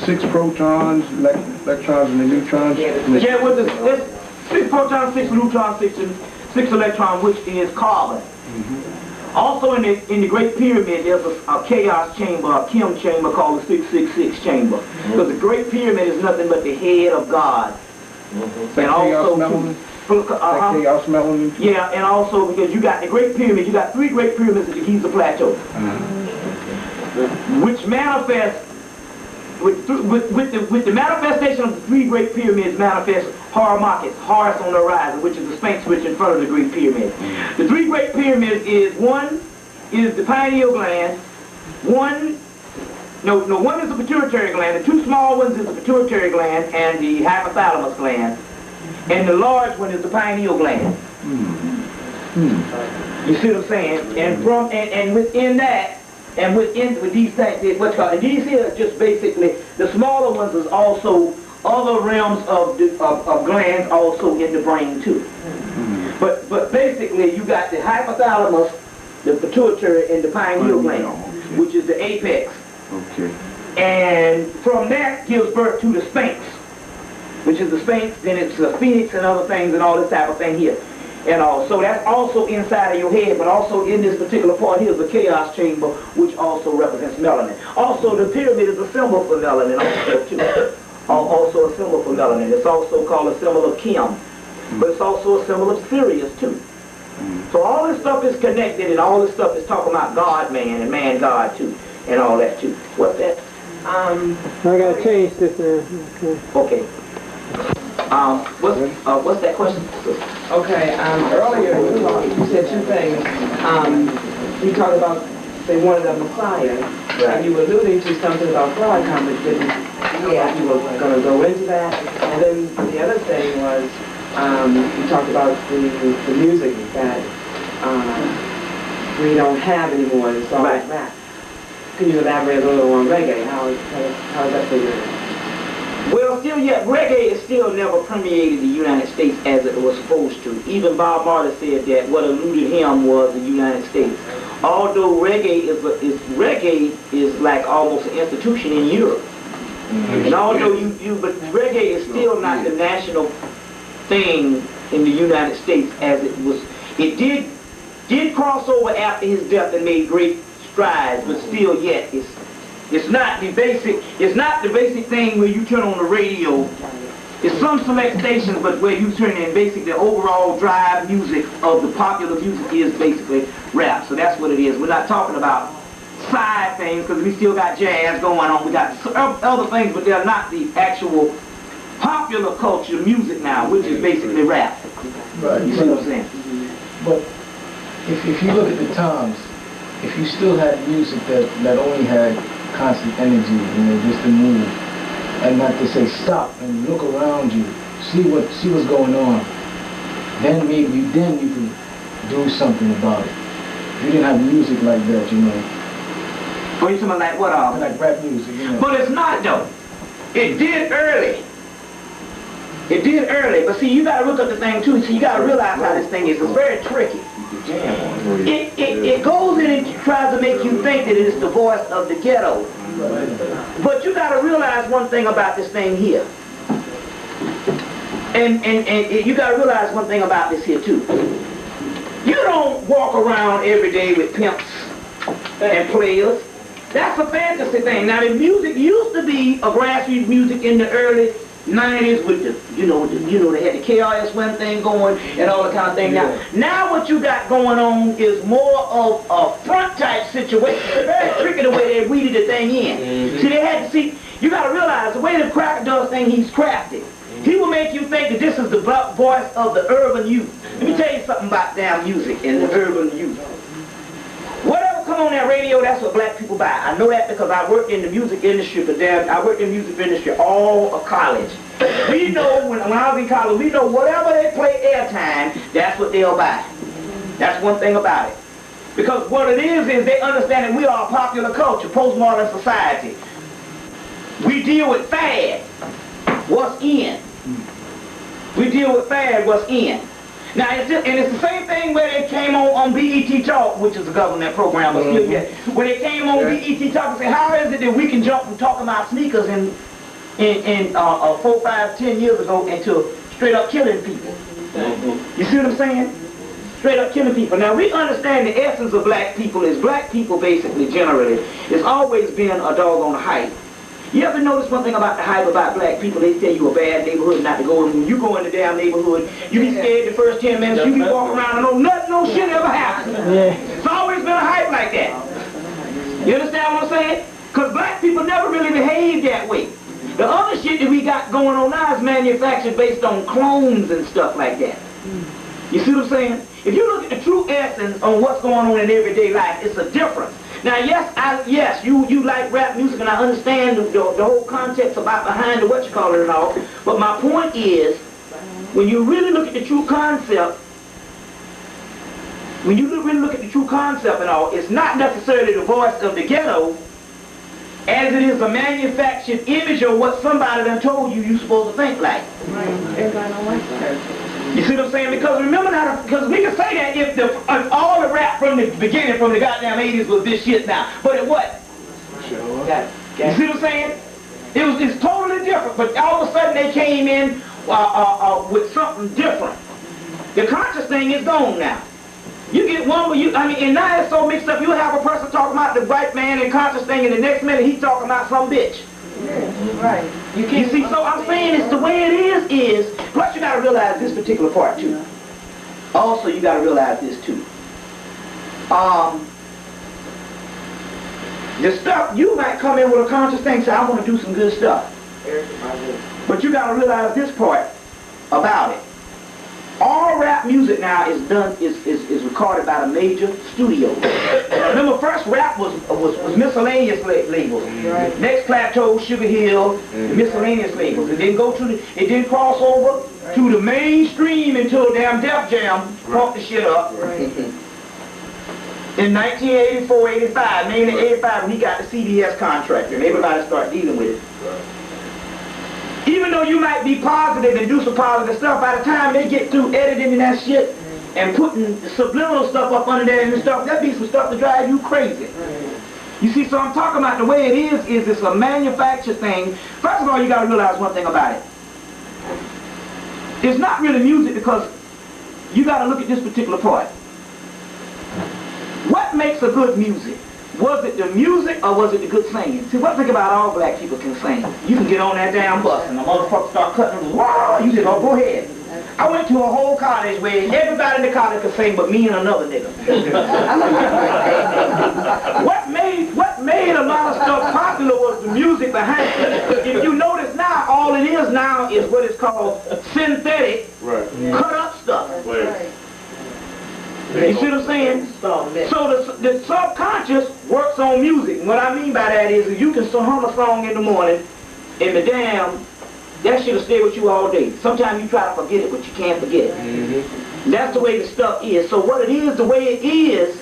S3: 6 protons, electrons, and the neutrons?
S1: Yeah, with this 6 protons, 6 neutrons, 6 electrons, which is carbon. Also in the Great Pyramid, there's a chaos chamber, a chem chamber called the 666 chamber. Because the Great Pyramid is nothing but the head of God. And also,
S3: chaos melanin?
S1: Yeah, and also because you got the Great Pyramid, you got 3 Great Pyramids at the Giza Plateau, which manifest with the manifestation of the 3 Great Pyramids manifest Horus on the horizon, which is the Sphinx which in front of the Great Pyramid. The 3 Great Pyramids is one is the pineal gland, one is the pituitary gland, the 2 small ones is the pituitary gland and the hypothalamus gland, and the large one is the pineal gland. You see what I'm saying? And within that. And with these things, what's called, and these here are just basically, the smaller ones is also other realms of glands also in the brain too. But basically you got the hypothalamus, the pituitary, and the pineal gland, which is the apex. And from that gives birth to the Sphinx, which is the Sphinx, then it's the Phoenix and other things and all this type of thing here. And all. So that's also inside of your head, but also in this particular part here is the chaos chamber, which also represents melanin. Also, the pyramid is a symbol for melanin also too. Also a symbol for melanin. It's also called a symbol of Chem, but it's also a symbol of Sirius too. So all this stuff is connected, and all this stuff is talking about God, man, and man, God too, and all that too. What's that?
S8: I gotta change this now.
S1: Okay. What's that question?
S6: Okay, earlier you said 2 things. You talked about they wanted a Messiah, and you were alluding to something about God coming, didn't you? Yeah. You were going to go into that. And then the other thing was you talked about the music that we don't have anymore. It's all rap. Can you elaborate a little on reggae? How is that figuring?
S1: Well, still yet, reggae is still never permeated the United States as it was supposed to. Even Bob Marley said that what eluded him was the United States. Although reggae is like almost an institution in Europe. And although but reggae is still not the national thing in the United States as it was. It did cross over after his death and made great strides, but still yet it's not the basic thing where you turn on the radio It's some select stations, but where you turn in basically the overall drive music of the popular music is basically rap. So that's what it is. We're not talking about side things because we still got jazz going on. We got other things, but they're not the actual popular culture music now, which is basically rap.
S5: Right.
S1: You see what I'm saying?
S5: But if you look at the times, if you still had music that only had constant energy, you know, just to move, and not to say stop and look around you, see what's going on, then maybe you can do something about it. If you didn't have music like that, you know.
S1: Or you talking like what?
S5: Like rap music, you know.
S1: But it's not though. It did early. It did early, but see, you gotta look at the thing too. See, you gotta realize how this thing is. It's very tricky. It goes in and tries to make you think that it is the voice of the ghetto. But you gotta realize one thing about this thing here. And you gotta realize one thing about this here too. You don't walk around every day with pimps and players. That's a fantasy thing. Now the music used to be a grassroots music in the early 90s with the, you know, they had the KRS-One thing going and all the kind of thing. Now what you got going on is more of a front type situation. It's very tricky the way they weeded the thing in. See, they had to see, you got to realize the way the cracker does thing, he's crafty. He will make you think that this is the voice of the urban youth. Let me tell you something about damn music and the urban youth. Whatever come on that radio, that's what black people buy. I know that because I worked in the music industry, but I worked in the music industry all of college. We know, when I was in college, we know whatever they play airtime, that's what they'll buy. That's one thing about it. Because what it is they understand that we are a popular culture, postmodern society. We deal with fad, what's in. We deal with fad, what's in. Now, it's the same thing where they came on BET Talk, which is a government program, but still yet. When they came on BET Talk and said, how is it that we can jump from talking about sneakers in 4, 5, 10 years ago into straight up killing people? You see what I'm saying? Straight up killing people. Now, we understand the essence of black people is black people basically, generally, it's always been a doggone hype. You ever notice one thing about the hype about black people? They tell you a bad neighborhood not to go in. When you go in the damn neighborhood, you be scared the first 10 minutes, you be walking around and no shit ever happened. It's always been a hype like that. You understand what I'm saying? Because black people never really behaved that way. The other shit that we got going on now is manufactured based on clones and stuff like that. You see what I'm saying? If you look at the true essence on what's going on in everyday life, it's a difference. Now, yes, you like rap music, and I understand the whole context about behind the whatchamacallit and all. But my point is, when you really look at the true concept, and all, it's not necessarily the voice of the ghetto, as it is a manufactured image of what somebody done told you you're supposed to think like.
S7: Right. Everybody don't like that.
S1: You see what I'm saying? Because remember now, because we can say that if all the rap from the beginning, from the goddamn 80s was this shit now. But it what? You see what I'm saying? It's totally different, but all of a sudden they came in with something different. The conscious thing is gone now. You get one where and now it's so mixed up, you have a person talking about the white man and conscious thing, and the next minute he's talking about some bitch.
S7: Right.
S1: You see, so I'm saying it's the way it is, plus you gotta realize this particular part too. Also, you gotta realize this too. The stuff, you might come in with a conscious thing, say, I want to do some good stuff. But you gotta realize this part about it. All rap music now is recorded by the major studios. Remember, first rap was miscellaneous labels. Right. Next plateau, Sugar Hill, miscellaneous labels. It didn't cross over to the mainstream until damn Def Jam brought the shit up. Right. In 1984, 85, mainly 85, when he got the CBS contract, and everybody started dealing with it. Right. Even though you might be positive and do some positive stuff, by the time they get through editing that shit and putting subliminal stuff up under there and stuff, that be some stuff to drive you crazy. You see, so I'm talking about the way it is it's a manufactured thing. First of all, you got to realize one thing about it. It's not really music because you got to look at this particular part. What makes a good music? Was it the music or was it the good singing? See, one thing about all black people can sing. You can get on that damn bus and the motherfucker start cutting them. Wow, you just go ahead. I went to a whole college where everybody in the college could sing but me and another nigga. What made a lot of stuff popular was the music behind it. If you notice now, all it is now is what is called synthetic, cut up stuff.
S4: Right.
S1: You see what I'm saying? So the subconscious works on music. And what I mean by that is you can hum a song in the morning and the damn, that shit'll stay with you all day. Sometimes you try to forget it, but you can't forget it. That's the way the stuff is. So what it is, the way it is,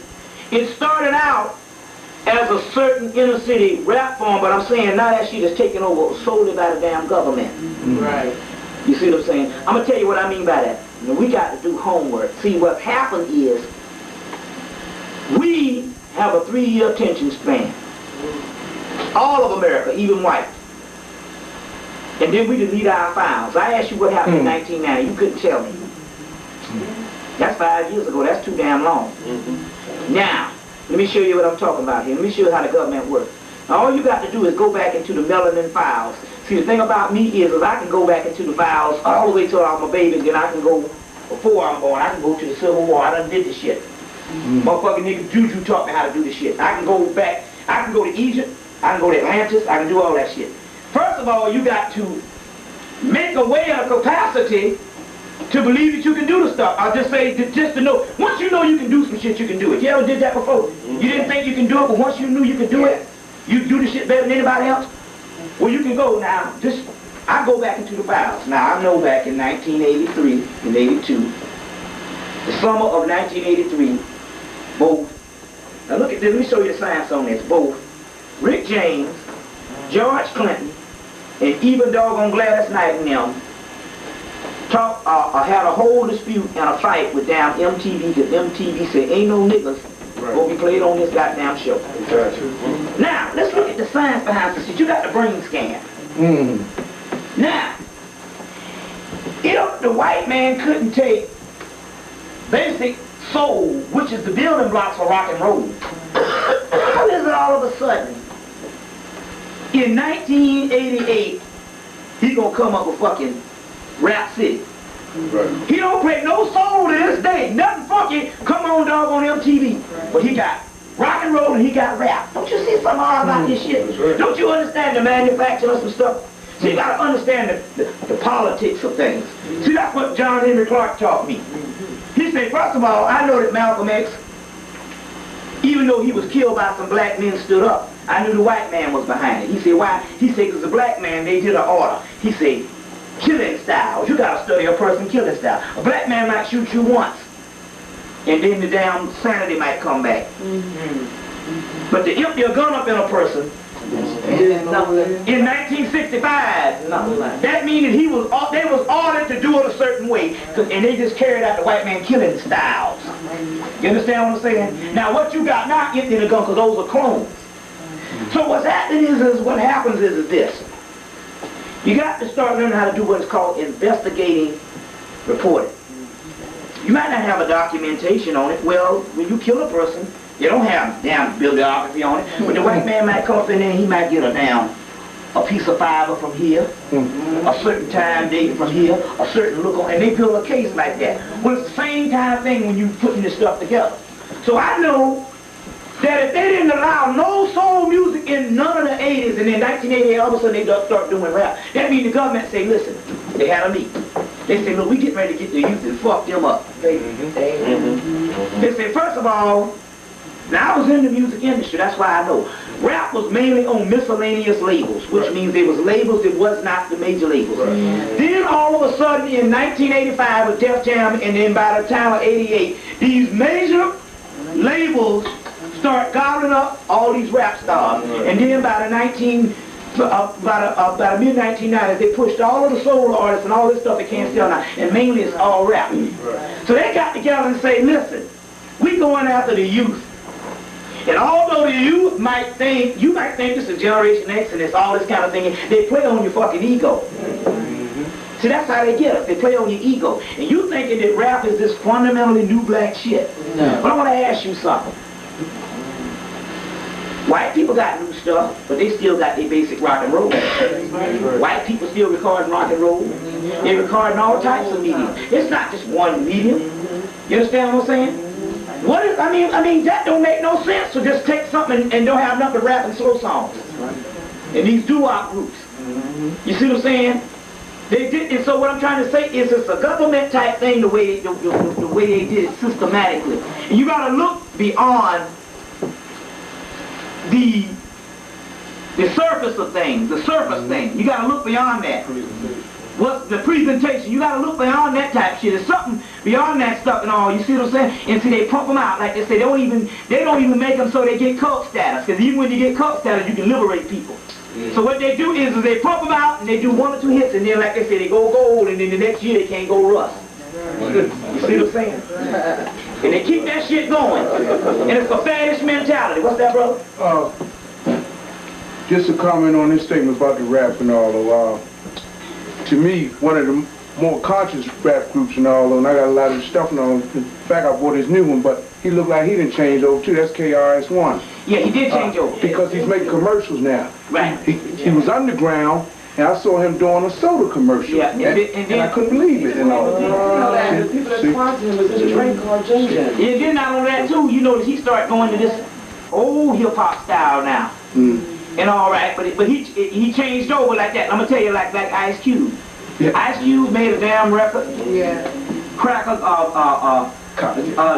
S1: it started out as a certain inner city rap form, but I'm saying now that shit is taken over solely by the damn government.
S6: Right.
S1: You see what I'm saying? I'm going to tell you what I mean by that. You know, we got to do homework. See, what happened is we have a 3-year attention span. All of America, even white. And then we delete our files. I asked you what happened in 1990. You couldn't tell me. That's 5 years ago. That's too damn long. Now, let me show you what I'm talking about here. Let me show you how the government works. Now, all you got to do is go back into the melanin files. See, the thing about me is I can go back into the files all the way till I'm a baby, then I can go, before I'm born, I can go to the Civil War. I done did this shit. Motherfucking nigga Juju taught me how to do this shit. I can go back, I can go to Egypt, I can go to Atlantis, I can do all that shit. First of all, you got to make a way of capacity to believe that you can do the stuff. I'll just say, just to know, once you know you can do some shit, you can do it. You ever did that before? You didn't think you can do it, but once you knew you could do it, you do the shit better than anybody else? Well, you can go now. I go back into the files. Now, I know back in 1983 and 82, the summer of 1983, both, now look at this, let me show you the science on this, both Rick James, George Clinton, and even doggone Gladys Knight and them had a whole dispute and a fight with damn MTV, because MTV said, ain't no niggas gonna be played on this goddamn show. Now, let's look at the science behind this shit. You got the brain scan. Now, if the white man couldn't take basic soul, which is the building blocks for rock and roll, how is it all of a sudden, in 1988, he gonna come up with fucking Rap City? He don't play no soul to this day. Nothing funky come on dog on MTV. But he got rock and roll and he got rap. Don't you see something odd about this shit? Don't you understand the manufacture of some stuff? So you gotta understand the politics of things. See, that's what John Henry Clark taught me. He said, first of all, I know that Malcolm X, even though he was killed by some black men stood up, I knew the white man was behind it. He said, why? He said, because the black man, they did an order. He said, killing styles. You gotta study a person killing style. A black man might shoot you once, and then the damn sanity might come back. But to empty a gun up in a person in 1965, that means that they was ordered to do it a certain way, and they just carried out the white man killing styles. You understand what I'm saying? Now what you got now, emptying a gun, because those are clones. So what's happening is what happens is this. You got to start learning how to do what is called investigating reporting. You might not have a documentation on it. Well, when you kill a person, you don't have damn bibliography on it. But the white man might come up in there and he might get a piece of fiber from here, a certain time date from here, a certain look on, and they build a case like that. Well, it's the same kind of thing when you putting this stuff together. So I know that if they didn't allow no soul music in none of the 80s, and in 1988 all of a sudden they start doing rap, that means the government say, listen, they had a meet. They say, look, we getting ready to get the youth and fuck them up. They say, first of all, now I was in the music industry, that's why I know. Rap was mainly on miscellaneous labels, which means there was labels that was not the major labels. Then all of a sudden in 1985 with Def Jam, and then by the time of 88, these major labels start gobbling up all these rap stars. And then by the mid-1990s, they pushed all of the soul artists and all this stuff they can't sell now, and mainly it's all rap. So they got together and say, listen, we going after the youth. And although the youth might think, you might think this is Generation X and it's all this kind of thing, they play on your fucking ego. See, that's how they get us. They play on your ego. And you thinking that rap is this fundamentally new black shit. No. But I want to ask you something. White people got new stuff, but they still got their basic rock and roll. White people still recording rock and roll. They recording all types of media. It's not just one medium. You understand what I'm saying? What is, I mean, that don't make no sense to just take something and don't have nothing but rap and slow songs. And these doo-wop groups. You see what I'm saying? They did, and so what I'm trying to say is it's a government type thing the way the way they did it systematically. And you gotta look beyond the surface of things, the surface thing. You gotta look beyond that. What's the presentation? You gotta look beyond that type of shit. There's something beyond that stuff and all. You see what I'm saying? And see, they pump them out like they say. They don't even make them so they get cult status. Because even when you get cult status, you can liberate people. So what they do is they pump them out and they do 1 or 2 hits, and then like they say, they go gold, and then the next year they can't go rust. You see what I'm saying? And they keep that shit going. And it's a faddish mentality. What's that, brother?
S3: Just a comment on this statement about the rap and all. To me, one of the more conscious rap groups and all, and I got a lot of stuff on. In fact, I bought his new one, but he looked like he didn't change over too. That's KRS-One.
S1: Yeah, he did change over.
S3: Because he's making commercials now.
S1: Right.
S3: He was underground, and I saw him doing a soda commercial.
S1: Yeah, and
S3: I couldn't believe it and all.
S6: The people that sponsored him was in a drink called Ginger.
S1: And then not only that too, you notice he started going to this old hip hop style now. And all right, but he changed over like that. I'm gonna tell you like Ice Cube.
S3: Yeah.
S1: Ice Cube made a damn record.
S6: Yeah.
S1: Cracker,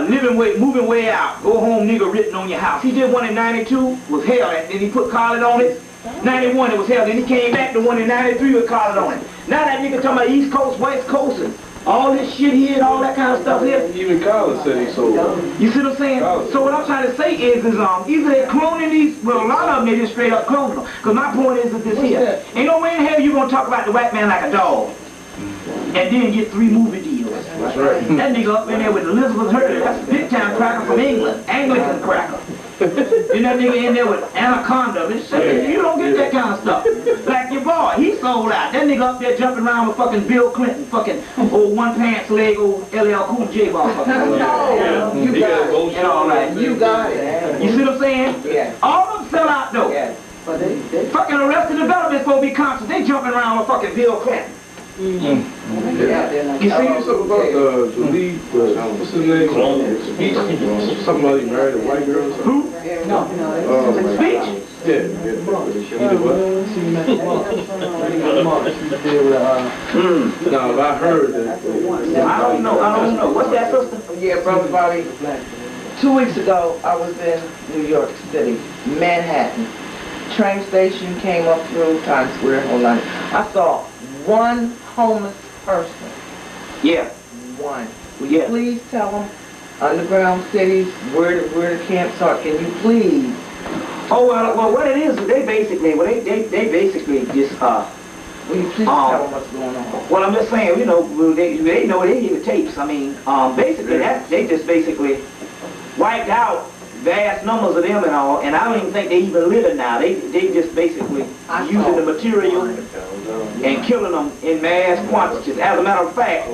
S1: moving way out. Go home, nigga, written on your house. He did one in '92, was hell, and then he put Khaled on it. '91 it was hell. Then he came back to one in '93 with Khaled on it. Now that nigga talking about East Coast, West Coast, and all this shit here and all that kind of stuff here.
S4: Even Khaled said he sold out.
S1: You see what I'm saying? So what I'm trying to say is either they're cloning these, well, a lot of them they just straight up cloning them. Because my point is this here. Ain't no way in hell you gonna talk about the white man like a dog and then get 3 movie deals.
S4: That's right.
S1: That nigga up in there with Elizabeth Hurley, that's a big time cracker from England, Anglican cracker. And that nigga in there with Anaconda. You don't get that kind of stuff. Like your boy, he sold out. That nigga up there jumping around with fucking Bill Clinton, fucking old one pants leg, old LL Cool J motherfucker.
S6: You got it.
S1: And all right.
S6: You got it.
S1: You see what I'm saying?
S6: Yeah.
S1: All of them sell out though.
S6: Yeah. But they
S1: Fucking Arrested Development's supposed to be conscious. They jumping around with fucking Bill Clinton.
S6: yeah, they're like,
S1: You see?
S4: Something about the lead, what's his name? Speech? Something about he married a white girl or something?
S1: Who?
S6: no.
S1: Speech?
S4: Yeah. He did what? No, I heard that.
S1: I don't know. What's that, sister?
S6: Yeah, Brother Bobby. 2 weeks ago, I was in New York City, Manhattan. Train station came up through Times Square, whole line. I saw one homeless person.
S1: Yeah.
S6: One. Will you
S1: Yeah.
S6: please tell them, underground cities, where the camps are? Can you please?
S1: Oh well, what it is they basically just
S6: Will you please tell them what's going on?
S1: well, I'm just saying, you know, they know they hear the tapes. I mean, basically they just basically wiped out vast numbers of them and all, and I don't even think they even living now. They just basically using the material and killing them in mass quantities. As a matter of fact,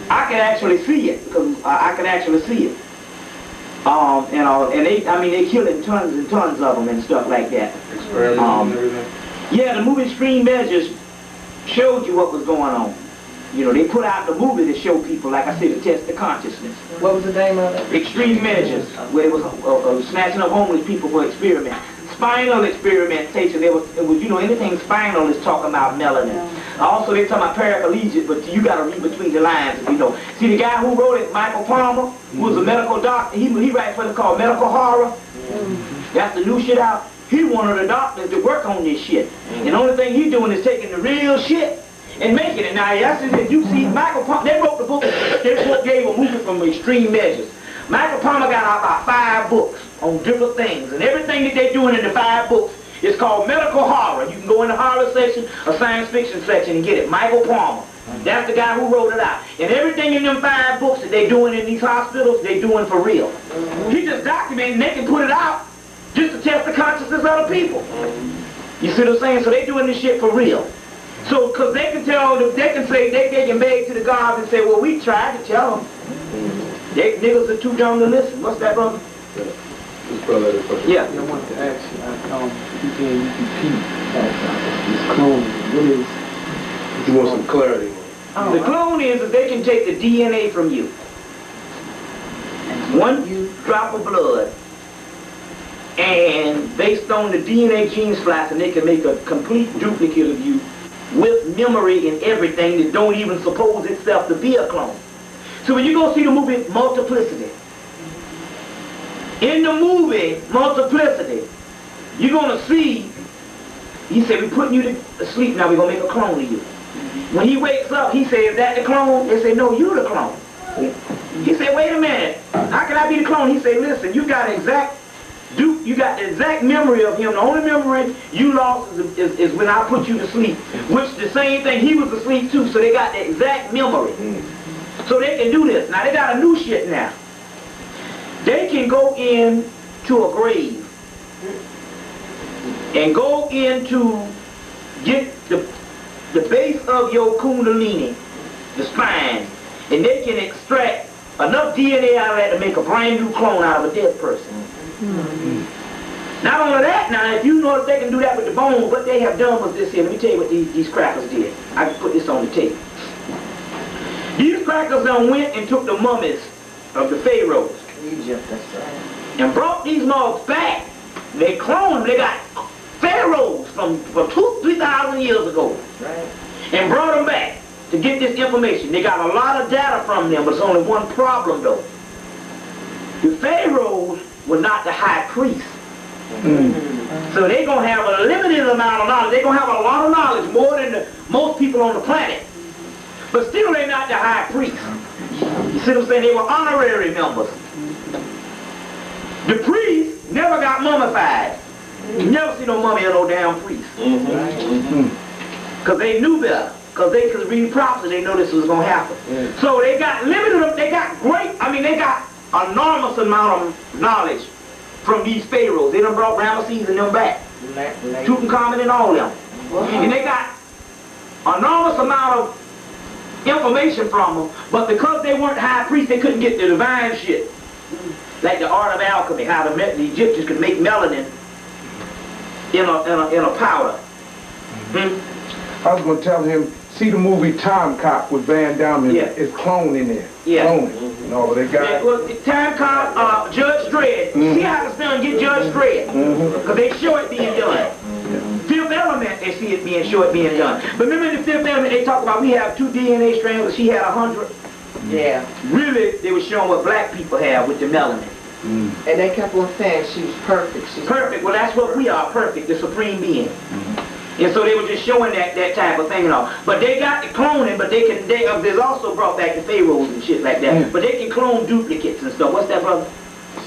S1: I can actually see it because I can actually see it. And they killing tons and tons of them and stuff like that.
S4: Experimenting and everything.
S1: Yeah, the movie Extreme Measures showed you what was going on. You know, they put out the movie to show people, like I said, to test the consciousness.
S6: What was the name of it?
S1: Extreme Measures, where it was snatching up homeless people for experiment. Spinal experimentation, it was, you know, anything spinal is talking about melanin. Also, they talking about paraplegic, but you got to read between the lines, you know. See, the guy who wrote it, Michael Palmer, who was a medical doctor, he writes what it's called medical horror. That's the new shit out. He wanted the doctors to work on this shit. And the only thing he doing is taking the real shit and making it. Now, that's it. You see, Michael Palmer, they wrote the book, they gave a movie from Extreme Measures. Michael Palmer got out about 5 books on different things, and everything that they're doing in the 5 books is called medical horror. You can go in the horror section or science fiction section and get it. Michael Palmer. That's the guy who wrote it out. And everything in them 5 books that they're doing in these hospitals, they're doing for real. He just documented and they can put it out just to test the consciousness of the people. You see what I'm saying? So they're doing this shit for real. So, because they can tell, they can say, they can beg to the gods and say, well, we tried to tell them. They niggas are too dumb to listen. What's that, brother?
S4: spell that question.
S1: Yeah.
S5: I wanted to ask you, you can repeat this cloning. What is?
S4: You want some clarity?
S1: The clone is that they can take the DNA from you. One drop of blood, and based on the DNA gene splicing, they can make a complete duplicate of you with memory and everything that don't even suppose itself to be a clone. So when you go see the movie Multiplicity, in the movie Multiplicity, you're going to see, he said, we're putting you to sleep now, we're going to make a clone of you. When he wakes up, he said, is that the clone? They say, no, you're the clone. He said, wait a minute, how can I be the clone? He said, listen, you got the exact memory of him. The only memory you lost is when I put you to sleep, which the same thing, he was asleep too, so they got the exact memory. So they can do this. Now they got a new shit now. They can go into a grave and go into, get the base of your kundalini, the spine, and they can extract enough DNA out of that to make a brand new clone out of a dead person. Not only that, now, if you know that they can do that with the bone, what they have done was this here. Let me tell you what these crackers did. I can put this on the tape. These crackers done went and took the mummies of the pharaohs.
S6: Egypt, that's right.
S1: And brought these mugs back. They cloned them. They got pharaohs from 2,000-3,000 years ago.
S6: Right.
S1: And brought them back to get this information. They got a lot of data from them, but it's only one problem though. The pharaohs were not the high priests. So they're going to have a limited amount of knowledge. They're going to have a lot of knowledge, more than most people on the planet. But still they're not the high priests. You see what I'm saying? They were honorary members. The priests never got mummified. You never see no mummy or no damn priest. Because they knew better. Because they could read prophecy, they knew this was going to happen. So they got limited, they got they got enormous amount of knowledge from these pharaohs. They done brought Ramesses and them back. Tutankhamun and all them. And they got enormous amount of information from them, but because they weren't high priests, they couldn't get the divine shit. Like the art of alchemy, how the Egyptians could make melanin in a powder.
S3: I was going to tell him, see the movie Time Cop with Van Damme.
S1: Yeah.
S3: It's clone in there.
S1: Yeah.
S3: Cloning. You know, they got
S1: Well, Time Cop, Judge Dredd. See how it's done, get Judge Dredd. Because they show it being done. Fifth Element, they see it being done. But remember in the Fifth Element, they talk about we have 2 DNA strands, but she had 100.
S6: Yeah.
S1: Really, they were showing what black people have with the melanin.
S6: And they kept on saying she was perfect. She's
S1: Perfect. Well, that's what we are, perfect, the supreme being. And so they were just showing that type of thing and all. But they got the cloning, but there's also brought back the pharaohs and shit like that. But they can clone duplicates and stuff. What's that, brother?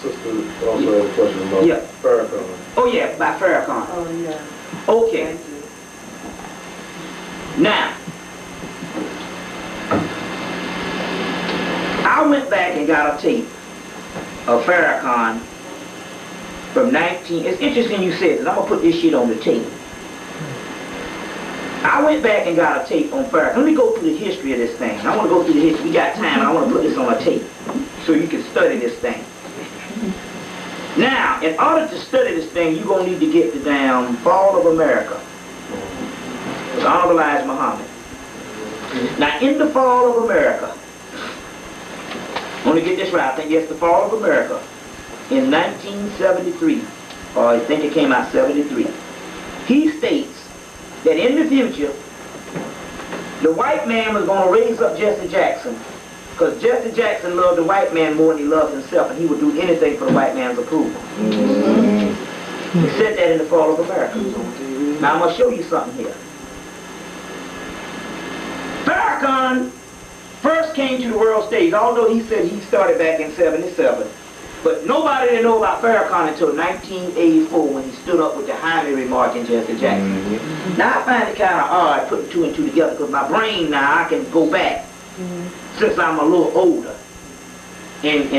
S4: Sister also had a question about Farrakhan.
S1: Oh yeah, by Farrakhan.
S7: Oh, yeah.
S1: Okay.
S7: Thank you.
S1: Now, I went back and got a tape of Farrakhan from it's interesting you said this. I'm going to put this shit on the tape. I went back and got a tape on Farrakhan. Let me go through the history of this thing. I want to go through the history. We got time. I want to put this on a tape so you can study this thing. Now, in order to study this thing, you're going to need to get the damn Fall of America. With Honorable Elijah Muhammad. Now, in the Fall of America, I want to get this right. I think it's the Fall of America in 1973, or I think it came out 73. He states that in the future, the white man was going to raise up Jesse Jackson, because Jesse Jackson loved the white man more than he loved himself, and he would do anything for the white man's approval. He said that in the Fall of America. Now I'm going to show you something here. Farrakhan first came to the world stage, although he said he started back in 77. But nobody didn't know about Farrakhan until 1984 when he stood up with the Hemmitt remark in Jesse Jackson. Now I find it kind of odd putting 2 and 2 together because my brain now, I can go back since I'm a little older and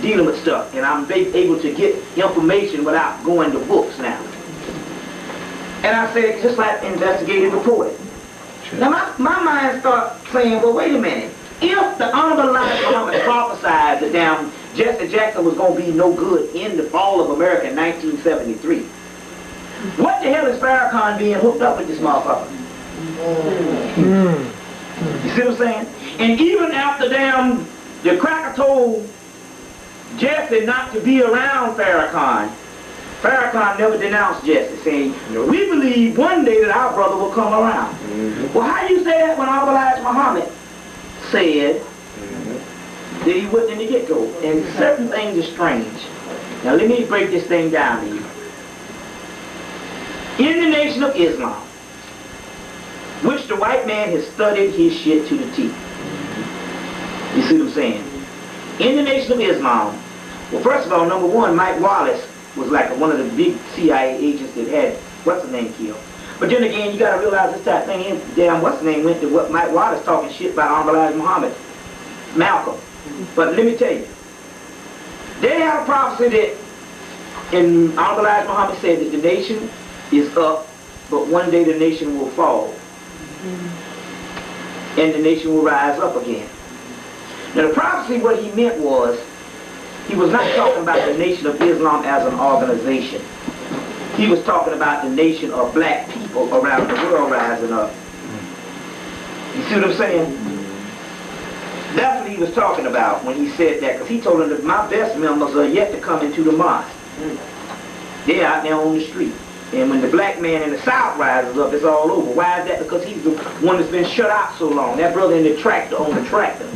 S1: dealing with stuff. And I'm able to get information without going to books now. And I said, just like investigative reporting. Now my mind starts saying, well, wait a minute. If the Honorable Elijah Muhammad prophesied that Jesse Jackson was going to be no good in the fall of America in 1973. What the hell is Farrakhan being hooked up with this motherfucker? You see what I'm saying? And even after the cracker told Jesse not to be around Farrakhan, Farrakhan never denounced Jesse, saying, we believe one day that our brother will come around. Well, how do you say that when Elijah Muhammad said that he wouldn't in the get-go? And certain things are strange. Now let me break this thing down to you. In the Nation of Islam, which the white man has studied his shit to the teeth. You see what I'm saying? In the Nation of Islam, well, first of all, number one, Mike Wallace was like one of the big CIA agents that had what's-the-name killed. But then again, you got to realize this type of thing, damn what's-the-name went to what Mike Wallace talking shit about Elijah Muhammad, Malcolm. But let me tell you, they have a prophecy that, and Elijah Muhammad said that the nation is up, but one day the nation will fall. And the nation will rise up again. Now the prophecy, what he meant was, he was not talking about the Nation of Islam as an organization. He was talking about the nation of black people around the world rising up. You see what I'm saying? That's what he was talking about when he said that, because he told them that my best members are yet to come into the mosque. They're out there on the street. And when the black man in the South rises up, it's all over. Why is that? Because he's the one that's been shut out so long. That brother in the tractor on the tractor.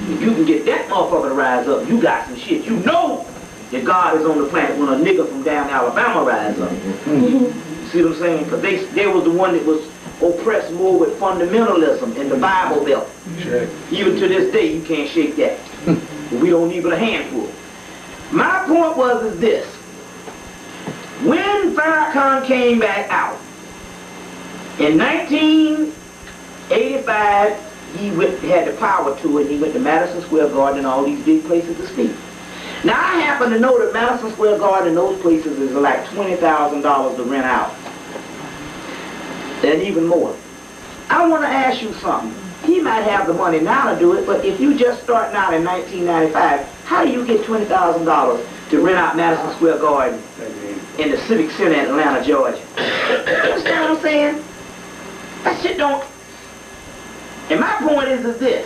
S1: If you can get that motherfucker to rise up, you got some shit. You know that God is on the planet when a nigga from down Alabama rise up. You see what I'm saying? Because they was the one that was oppressed more with fundamentalism in the Bible Belt. Sure. Even to this day, you can't shake that. We don't need but a handful. My point was this. When Farrakhan came back out, in 1985, he had the power to it. He went to Madison Square Garden and all these big places to speak. Now, I happen to know that Madison Square Garden and those places is like $20,000 to rent out. And even more. I want to ask you something. He might have the money now to do it, but if you just starting out in 1995, how do you get $20,000 to rent out Madison Square Garden in the Civic Center in Atlanta, Georgia? You understand what I'm saying? That shit don't... And my point is this.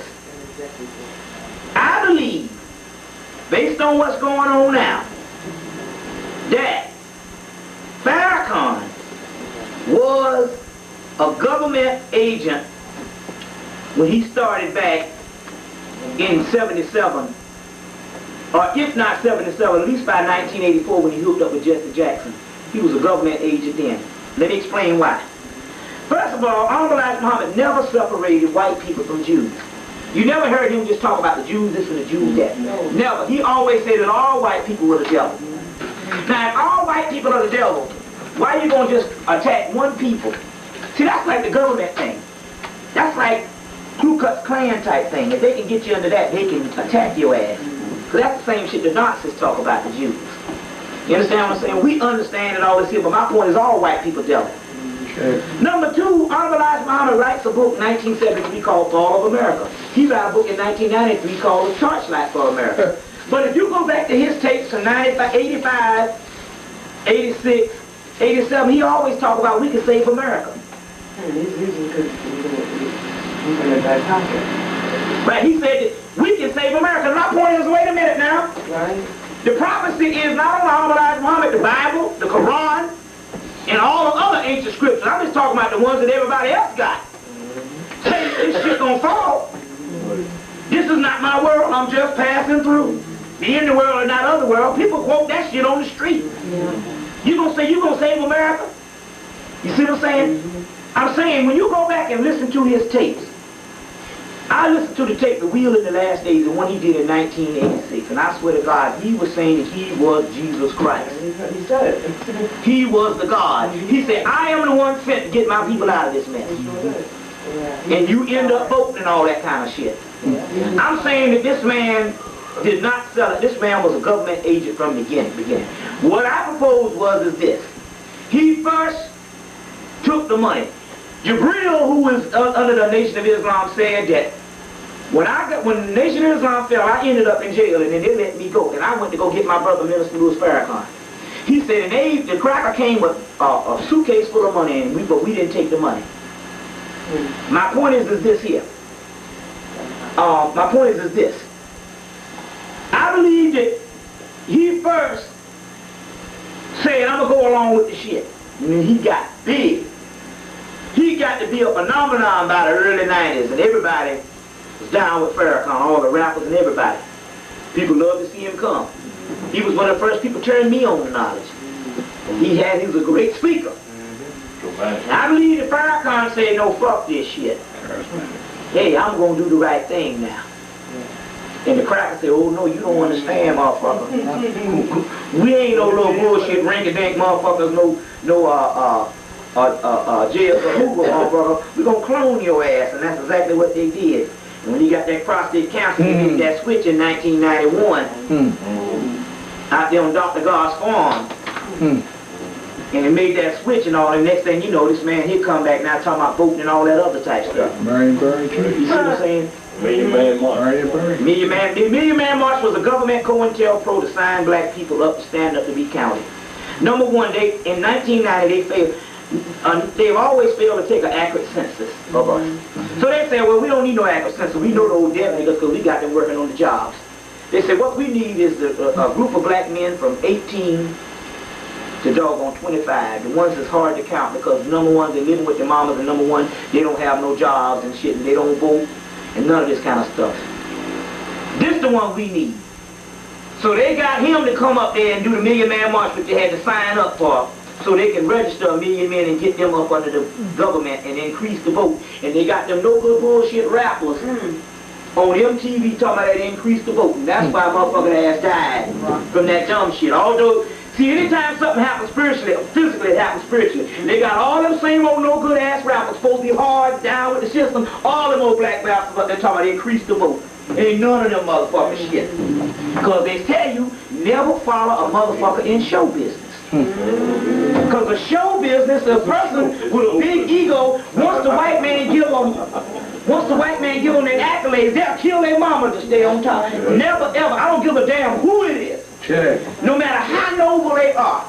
S1: I believe, based on what's going on now, that Farrakhan was a government agent when he started back in 77, or if not 77, at least by 1984 when he hooked up with Jesse Jackson. He was a government agent then. Let me explain why. First of all, Elijah Muhammad never separated white people from Jews. You never heard him just talk about the Jews this and the Jews that. No. Never. He always said that all white people were the devil. Now, if all white people are the devil, why are you going to just attack one people? See, that's like the government thing. That's like Ku Klux Klan type thing. If they can get you under that, they can attack your ass. Because that's the same shit the Nazis talk about the Jews. You understand what I'm saying? We understand it all this here, but my point is all white people devil. Okay. Number two, Elijah Muhammad writes a book in 1973 called Fall of America. He wrote a book in 1993 called The Torchlight for America. But if you go back to his tapes from 85, 86, 87, he always talked about we can save America. Right, he said that we can save America. My point is, wait a minute now. Right. The prophecy is not only Elijah Muhammad, the Bible, the Quran, and all the other ancient scriptures. I'm just talking about the ones that everybody else got. Say this shit gonna fall. This is not my world, I'm just passing through. Be in the world or not of the world. People quote that shit on the street. You gonna say you gonna save America? You see what I'm saying? I'm saying when you go back and listen to his tapes, I listened to the tape, The Wheel in the Last Days, the one he did in 1986, and I swear to God, he was saying that he was Jesus Christ. He said it. He was the God. He said, I am the one sent to get my people out of this mess. And you end up voting and all that kind of shit. I'm saying that this man did not sell it. This man was a government agent from the beginning. What I proposed was this. He first took the money. Jibril, who is under the Nation of Islam, said that When the Nation of Islam fell, I ended up in jail, and then they let me go. And I went to go get my brother, Minister Louis Farrakhan. He said, and the cracker came with a suitcase full of money, but we didn't take the money. My point is this here. My point is this. I believe that he first said, I'm going to go along with the shit. And then he got big. He got to be a phenomenon by the early 90s, and everybody was down with Farrakhan, all the rappers and everybody. People loved to see him come. He was one of the first people turned me on to knowledge. He was a great speaker. And I believe that Farrakhan said, no, fuck this shit. Hey, I'm going to do the right thing now. And the cracker said, oh no, you don't understand, motherfucker. We ain't no little bullshit rinky-dink motherfuckers, no jail for Hoover motherfucker. We gonna clone your ass, and that's exactly what they did. And when he got that prostate cancer, he made that switch in 1991. Out there on Dr. God's farm. And he made that switch and all, and next thing you know, this man, he'll come back now talking about voting and all that other type stuff.
S3: Very, very true.
S1: You see what I'm saying?
S4: Million Man March.
S3: Very.
S1: Million Man March was a government COINTELPRO to sign black people up to stand up to be counted. Number one, in 1990, they failed. They've always failed to take an accurate census of us. So they say, well, we don't need no accurate census. We know the old dead niggas because we got them working on the jobs. They say, what we need is a group of black men from 18 to doggone 25. The ones that's hard to count because number one, they're living with their mamas, and number one, they don't have no jobs and shit, and they don't vote, and none of this kind of stuff. This the one we need. So they got him to come up there and do the Million Man March, which they had to sign up for, so they can register 1 million men and get them up under the government and increase the vote. And they got them no good bullshit rappers on MTV talking about that increase the vote. And that's why motherfucking ass died from that dumb shit. Although, see, anytime something happens spiritually, or physically, it happens spiritually. They got all them same old no good ass rappers supposed to be hard, down with the system, all them old black rappers, but they're talking about increase the vote. Ain't none of them motherfucking shit. Because they tell you, never follow a motherfucker in show business. Because the show business, a person with a big ego, once the white man give them their accolades, they'll kill their mama to stay on top. Never ever, I don't give a damn who it is. No matter how noble they are,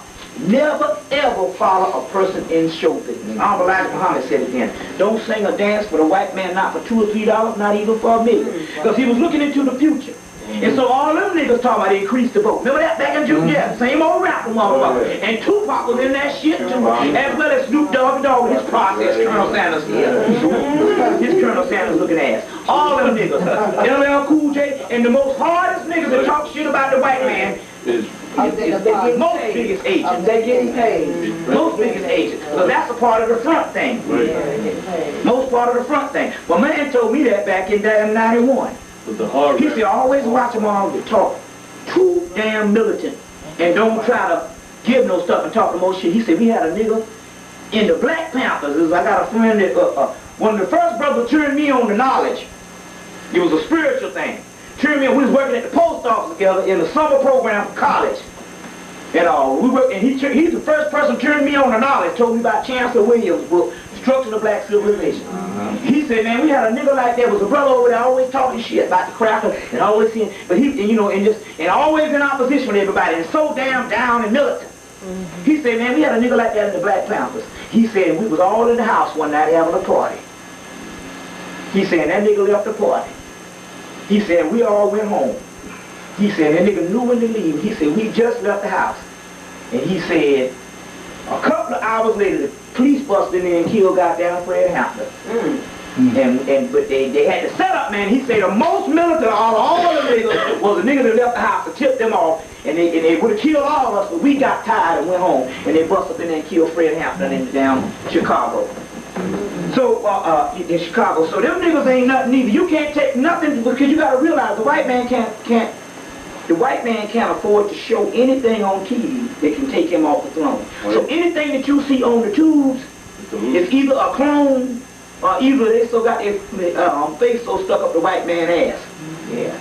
S1: never ever follow a person in show business. Honorable Elijah Muhammad said it then. Don't sing or dance for the white man, not for $2 or $3, not even for $1 million. Because he was looking into the future. And so all them niggas talking about increase the vote. Remember that back in June? Yeah, same old rapper motherfucker. And Tupac was in that shit too. As well as Snoop Dogg with his process, Colonel Sanders here. His Colonel Sanders looking ass. All them niggas. LL Cool J, and the most hardest niggas that talk shit about the white man is most biggest agent.
S7: They getting paid.
S1: Most biggest agent. So that's a part of the front thing. Most part of the front thing. Well, man told me that back in damn 91. He said, always watch them all to talk too damn militant and don't try to give no stuff and talk the most shit. He said, we had a nigga in the Black Panthers. I got a friend that, one of the first brothers turned me on to knowledge. It was a spiritual thing. Turned me on, we was working at the post office together in the summer program for college. And we worked, and he's the first person who turned me on to knowledge, told me about Chancellor Williams' book, Structure of Black Civilization. He said, man, we had a nigga like that, was a brother over there always talking shit about the cracker and always seeing, but he, and always in opposition with everybody, and so damn down and militant. He said, man, we had a nigga like that in the Black Panthers. He said, we was all in the house one night having a party. He said, that nigga left the party. He said, we all went home. He said, that nigga knew when to leave. He said, we just left the house. And he said, a couple of hours later, the police busted in and killed goddamn Fred Hampton. But they had to set up, man. He said the most militant of all the niggas was the nigga that left the house to tip them off. And they would have killed all of us, but we got tired and went home. And they busted up in there and killed Fred Hampton in down Chicago. So, in Chicago. So them niggas ain't nothing either. You can't take nothing, because you got to realize the white man can't afford to show anything on TV that can take him off the throne. So anything that you see on the tubes is either a clone or either they still got their face so stuck up the white man's ass. Yeah.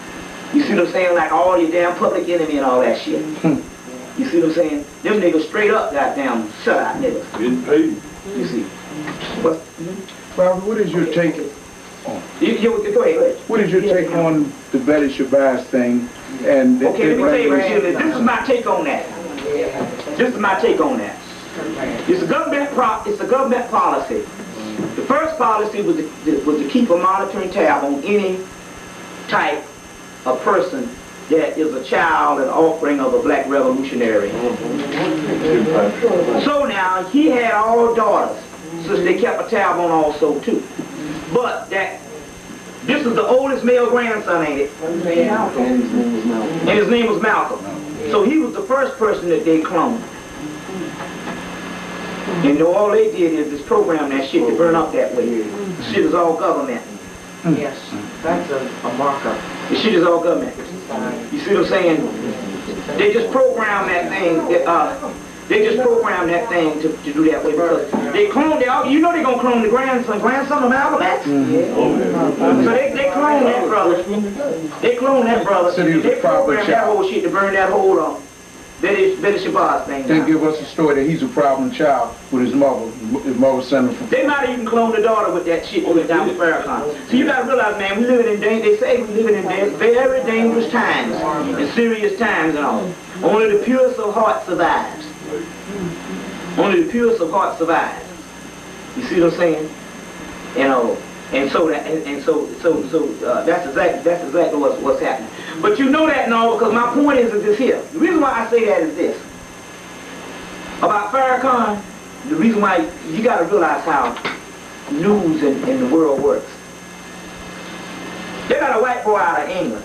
S1: You see what I'm saying? Like all your damn Public Enemy and all that shit. You see what I'm saying? Them niggas straight up goddamn sellout niggas.
S4: Getting paid.
S1: You see.
S3: Well, what is your take
S1: Go ahead.
S3: What is your take on the Betty Shabazz thing? And
S1: okay, let me tell you right here. This is my take on that. This is my take on that. It's a government policy. The first policy was to keep a monitoring tab on any type of person that is a child and offspring of a black revolutionary. So now, he had all daughters, since they kept a tab on also too. But this is the oldest male grandson, ain't it? And his name was Malcolm. So he was the first person that they cloned. And all they did is just program that shit to burn up that way. The shit is all government.
S6: Yes, that's a marker.
S1: The shit is all government. You see what I'm saying? They just program that thing. They just program that thing to do that way because they clone. You know they're gonna clone the grandson of Malcolm X. So they clone that brother. They clone that brother.
S3: So
S1: they program that whole shit to burn that whole Betty Shabazz thing.
S3: They give us a story that he's a problem child with his mother. His mother sent him from.
S1: They might even clone the daughter with that shit that went down with Farrakhan. So you gotta realize, man, we living in they say we living in very dangerous times and serious times and all. Only the purest of heart survives. Only the purest of heart survives. You see what I'm saying? You know, and so that's exactly what's happening. But you know that and all because my point is this here. The reason why I say that is this. About Farrakhan, the reason why you got to realize how news in the world works. They got a white boy out of England,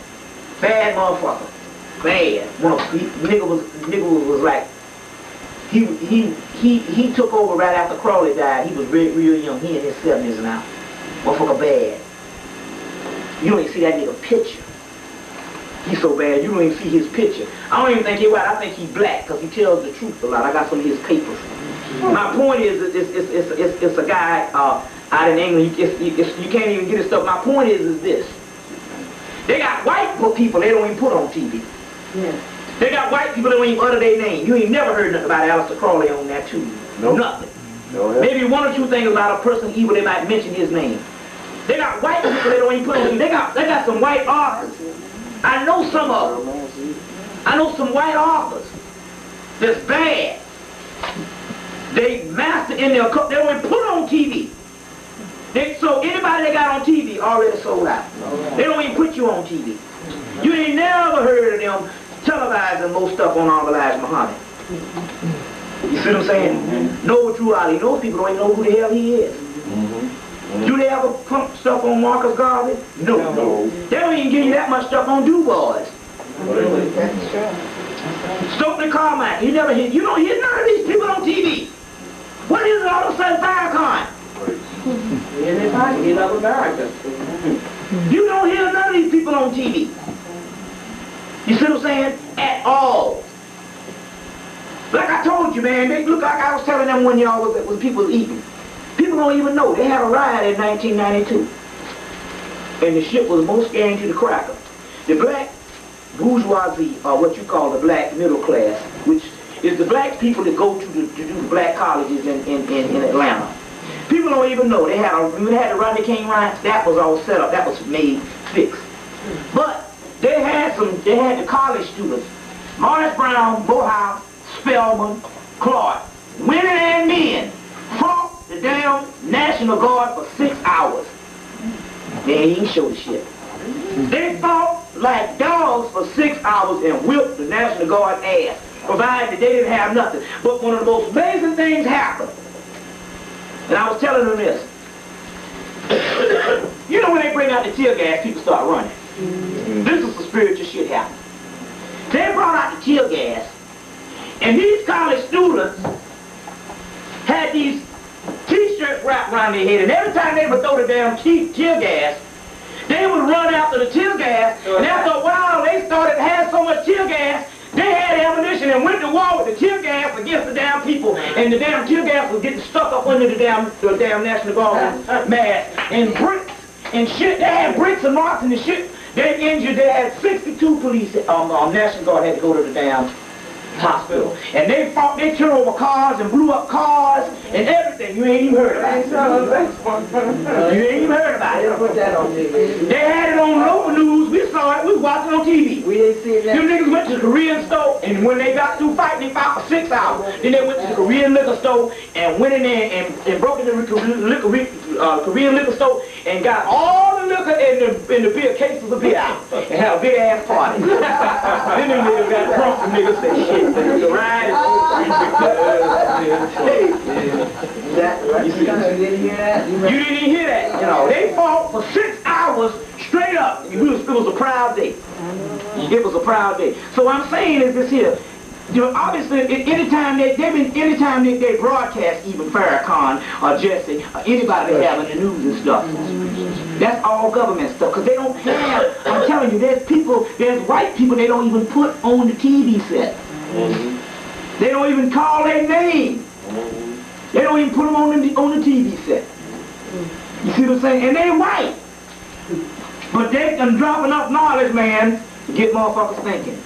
S1: bad motherfucker, bad. Nigga was like, he took over right after Crawley died. He was real young. He in his 70s now. Motherfucker bad. You don't even see that nigga picture. He's so bad, you don't even see his picture. I don't even think he's white, I think he's black, because he tells the truth a lot. I got some of his papers. My point is, it's a guy out in England, you can't even get his stuff. My point is this. They got white people they don't even put on TV. Yeah. They got white people that don't even utter their name. You ain't never heard nothing about Aleister Crowley on that too. Nope. Nothing. No, maybe one or two things about a person evil, they might mention his name. They got white people they don't even put on TV. They got some white authors. I know some of them. I know some white authors that's bad. They master in their cup. They don't even put on TV. So anybody they got on TV already sold out. They don't even put you on TV. You ain't never heard of them televising most stuff on All Elijah Muhammad. You see what I'm saying? No True Ali. Those people don't even know who the hell he is. Do they ever pump stuff on Marcus Garvey? No. They don't even give you that much stuff on Du-Bois.
S6: That's true.
S1: Stokely Carmichael, you don't hear none of these people on TV. What is it all of a sudden Farrakhan?
S6: He love America.
S1: You don't hear none of these people on TV. You see what I'm saying? At all. Like I told you, man, they look like I was telling them when people was eating. People don't even know. They had a riot in 1992. And the shit was most scaring to the cracker. The black bourgeoisie, or what you call the black middle class, which is the black people that go to do the black colleges in Atlanta. People don't even know. They had the Rodney King riots, that was all set up, that was made fixed. But they had the college students, Morris Brown, Morehouse, Spelman, Clark, women and men, fought the damn National Guard for 6 hours. They ain't even show the shit. They fought like dogs for 6 hours and whipped the National Guard ass, provided that they didn't have nothing. But one of the most amazing things happened. And I was telling them this. You know when they bring out the tear gas, people start running. This is the spiritual shit happening. They brought out the tear gas, and these college students had these T-shirts wrapped around their head, and every time they would throw the damn tear gas, they would run after the tear gas, and after a while they started to have so much tear gas, they had ammunition and went to war with the tear gas against the damn people, and the damn tear gas was getting stuck up under the damn National Guard mask, and bricks and shit. They had bricks and marks and the shit. They injured, they had 62 police, National Guard had to go to the damn hospital. And they fought, they turned over cars and blew up cars and everything. it. You ain't even heard about it. You ain't even heard about it.
S6: Put that on TV.
S1: They had it on local news. We saw it. We was watching on TV.
S6: We didn't see it
S1: Them
S6: now.
S1: niggas went to the Korean store, and when they got through fighting, they fought for 6 hours. Then they went to the Korean liquor store and went in there and broke into the Korean liquor store and got all the liquor in the beer cases of beer out and had a big ass party. Then them niggas got drunk and niggas said, shit, the ride
S6: You didn't hear that?
S1: You didn't even hear that. You know, they fought for 6 hours straight up. It was a proud day. It was a proud day. So what I'm saying is this here. You know, obviously, anytime they broadcast even Farrakhan or Jesse or anybody they have in the news and stuff, that's all government stuff. Because they don't have, I'm telling you, there's white people they don't even put on the TV set. They don't even call their name. They don't even put them on the TV set. You see what I'm saying? And they white. But they can drop enough knowledge, man, to get motherfuckers thinking.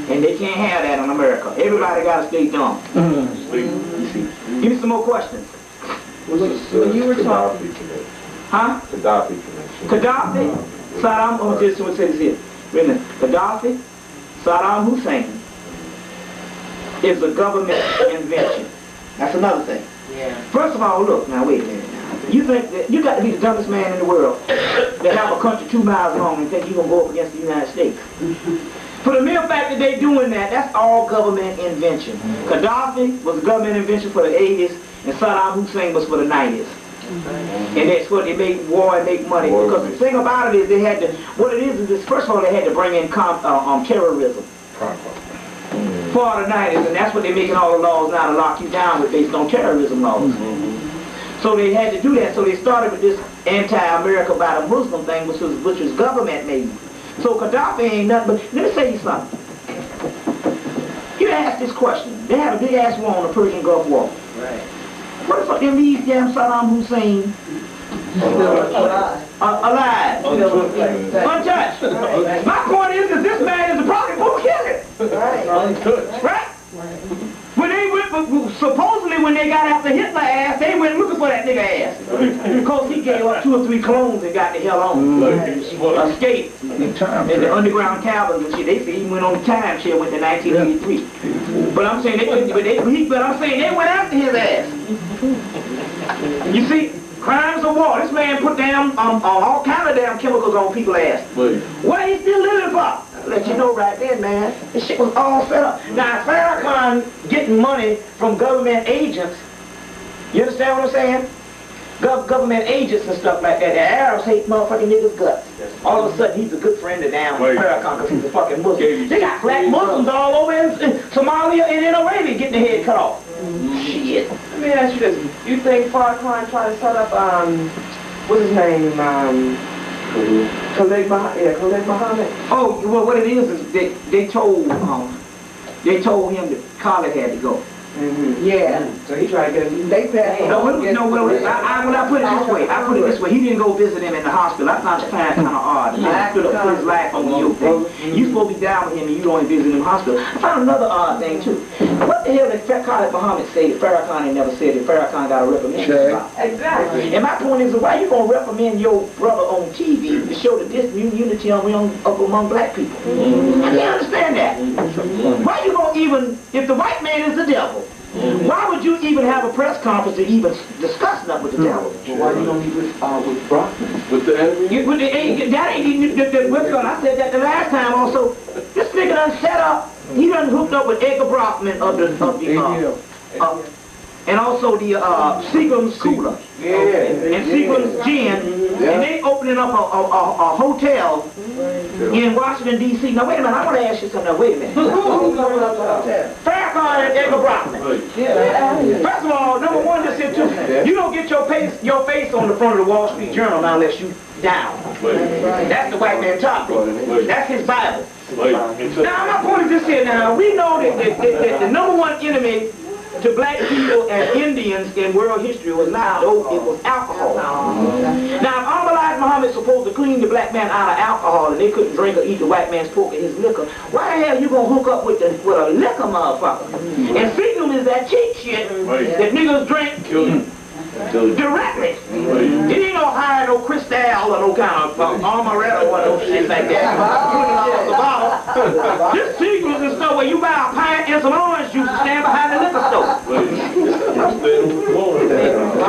S1: And they can't have that in America. Everybody got to stay dumb. You see? Give me some more questions.
S6: When you were talking...
S1: Huh?
S4: Gaddafi connection.
S1: Gaddafi? Saddam, I'm just going to say this here. Wait a minute. Gaddafi, Saddam Hussein is a government invention. That's another thing.
S6: Yeah.
S1: First of all, look, now wait a minute now. You think that you got to be the dumbest man in the world that have a country 2 miles long and think you're going to go up against the United States. For the mere fact that they're doing that, that's all government invention. Gaddafi was a government invention for the 80s, and Saddam Hussein was for the 90s. And that's what they make war and make money. Because the thing about it is they had to, what it is this, first of all, they had to bring in terrorism. For the 90s, and that's what they're making all the laws now to lock you down with based on terrorism laws. So they had to do that, so they started with this anti-America by the Muslim thing, which was government made. So Gaddafi ain't nothing but, let me say you something. You ask this question, they had a big ass war on the Persian Gulf War.
S6: Right.
S1: What the fuck them these damn Saddam Hussein alive? Untouched. My point is that this man is a probably who killed it. Right? When they went, supposedly when they got after Hitler ass, they went looking for that nigga ass. Because he gave up 2 or 3 clones and got the hell on. Escaped. In the underground cabins and shit. They say he went on time shit, went to 1983. But I'm saying they went after his ass. You see? Crimes of war. This man put down all kind of damn chemicals on people's ass. What he still living for? I'll let you know right then, man. This shit was all set up. Now, Farrakhan getting money from government agents, you understand what I'm saying? Government agents and stuff like that. The Arabs hate motherfucking niggas' guts. All of a sudden, he's a good friend of damn Farrakhan because he's a fucking Muslim. They got black Muslims all over in Somalia and in Arabia getting their head cut off. Shit.
S7: Let me ask you this. You think Farrakhan tried to set up, what's his name, Khalid Muhammad?
S1: Oh, well, what it is they told him that Khalid had to go.
S6: Yeah.
S7: So he tried to get him.
S6: They passed
S1: When I put it this way, he didn't go visit him in the hospital. I found kind of odd. He stood up put his life on your thing. You supposed to be down with him and you don't visit him in the hospital. I found another odd thing too. What the hell did Khalid Muhammad say that Farrakhan ain't never said that Farrakhan got a reprimand about?
S7: Exactly.
S1: And my point is, why you gonna reprimand your brother on TV to show the disunity among black people? I can't understand that. Why you gonna even, if the white man is the devil, why would you even have a press conference to even discuss nothing with the devil?
S6: Well, why you don't meet with Brockman?
S4: With the enemy?
S1: That ain't even, I said that the last time also. This nigga done set up, he done hooked up with Edgar Brockman and also the Seagram's Cooler. And Seagram's Gin. And they opening up a hotel in Washington, D.C. Now, wait a minute. I want to ask you something. Now, wait a minute. Farrakhan and Edgar Brockman. First of all, number one, this here too. You don't get your face on the front of the Wall Street Journal now unless you down. That's the white man topic. That's his Bible. Now, my point is this here now. We know that the number one enemy to black people and Indians in world history was not dope, it was alcohol. Now, if Elijah Muhammad's supposed to clean the black man out of alcohol and they couldn't drink or eat the white man's pork and his liquor, why the hell you gonna hook up with a liquor motherfucker? And Seagram is that cheap shit that niggas drink Directly. It ain't no hire no crystal or no kind of armoretto or no shit like that. The bottle. This secret is stuff where you buy a pint and some orange juice and stand behind the liquor store.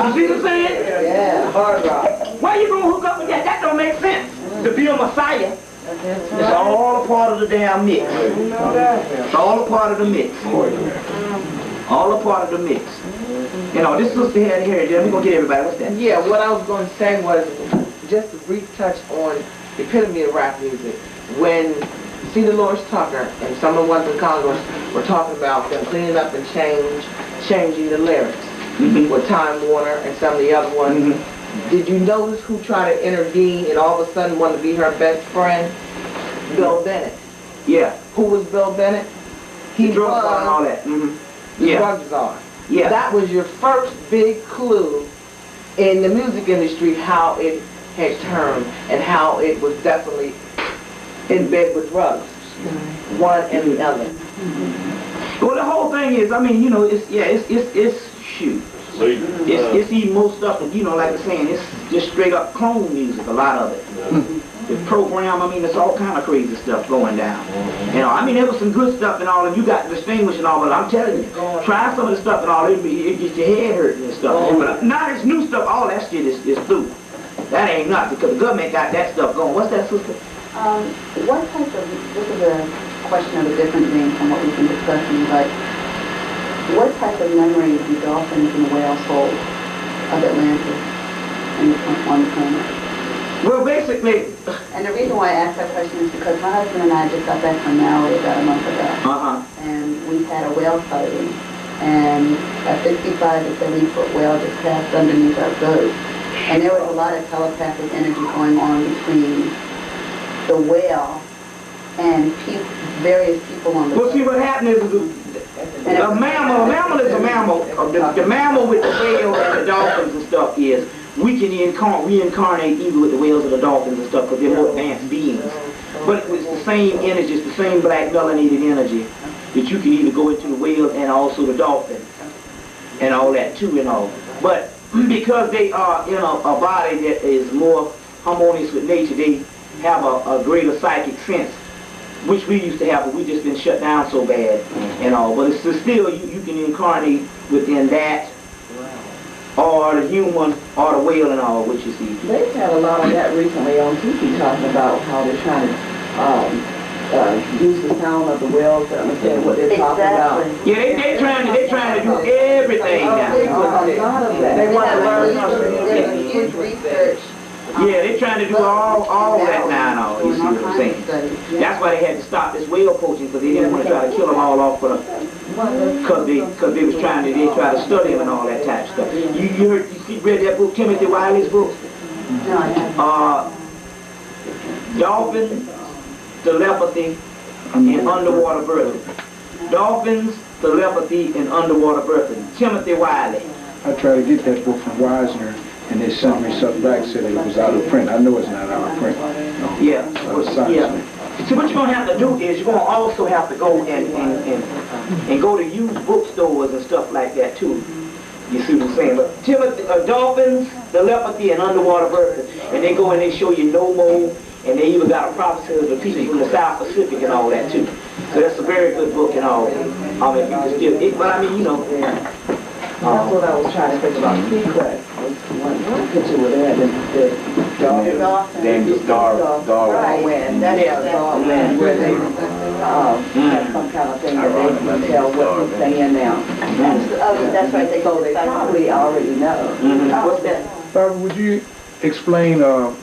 S1: You see what I'm saying?
S6: Yeah, hard rock.
S1: Why you gonna hook up with that? That don't make sense. To be a messiah. It's all a part of the damn mix. It's all a part of the mix. All a part of the mix. You know, this sister had here, then we're going to get everybody. What's that?
S6: Yeah, what I was going to say was just a brief touch on the epitome of rap music. When C. Dolores Tucker and some of the ones in Congress were talking about them cleaning up and changing the lyrics with Time Warner and some of the other ones. Did you notice who tried to intervene and all of a sudden wanted to be her best friend? Bill Bennett.
S1: Yeah.
S6: Who was Bill Bennett? He
S1: drug czar and all that.
S6: The drug czar.
S1: Yeah.
S6: That was your first big clue in the music industry how it had turned and how it was definitely in bed with drugs. One and the other.
S1: Well, the whole thing is, I mean, you know, it's shoot. It's even most stuff, you know, like I'm saying, it's just straight up clone music, a lot of it. The program, I mean, it's all kind of crazy stuff going down. You know, I mean, there was some good stuff and all, and you got distinguished and all, but I'm telling you, try some of the stuff and all, it gets your head hurting and stuff. But now this new stuff, all that shit is through. That ain't nothing, because the government got that stuff going. What's that, sister?
S9: What type of, this is a question of a different thing from what we've been discussing, but what type of memory do dolphins and whales hold of Atlantis and on the planet?
S1: Well, basically...
S9: And the reason why I asked that question is because my husband and I just got back from Maui about a month ago. And we had a whale sighting. And a 65 to 70-foot whale just passed underneath our boat. And there was a lot of telepathic energy going on between the whale and various people on the boat.
S1: Well, see, what happened is a mammal is a mammal. The mammal with the whale and the dolphins and stuff is we can reincarnate either with the whales or the dolphins and stuff because they're more advanced beings. But it's the same energy, it's the same black melanated energy that you can either go into the whale and also the dolphin and all that too and all. But because they are in a body that is more harmonious with nature, they have a greater psychic sense, which we used to have, but we just been shut down so bad and all. But it's still, you can incarnate within that, or the human, or the whale and all, what you see.
S6: They've had a lot of that recently on TV talking about how they're trying to use the sound of the whales to understand what they're talking about.
S1: Yeah, they're trying to do everything now.
S6: A lot of that. They want to learn how to
S9: huge research.
S1: Yeah, they're trying to do all that now and all, you see what I'm saying? That's why they had to stop this whale poaching, because they didn't want to try to kill them all off because they was trying to study them and all that type of stuff. You read that book, Timothy Wiley's book? Dolphins, telepathy, and underwater birthing. Dolphins, telepathy, and underwater birthing. Timothy Wiley.
S3: I tried to get that book from Wisner, and they sent me something back, said it was out of print. I know it's not out of print. No.
S1: Yeah. See, what you're going to have to do is you're going to also have to go and go to used bookstores and stuff like that too. You see what I'm saying? But Timothy, dolphins, telepathy, and underwater birthing. And they go and they show you Nomo, and they even got a prophecy of the people from the South Pacific and all that too. So that's a very good book and all. I mean, you can still, but I mean, you know.
S6: That's what I was trying to think about. Secret. One picture where they had the Darwin. That is Darwin, where they have some kind of thing that they can tell what he's saying now.
S9: That's right.
S6: So they probably already know.
S1: What's that?
S3: Barbara, would you explain on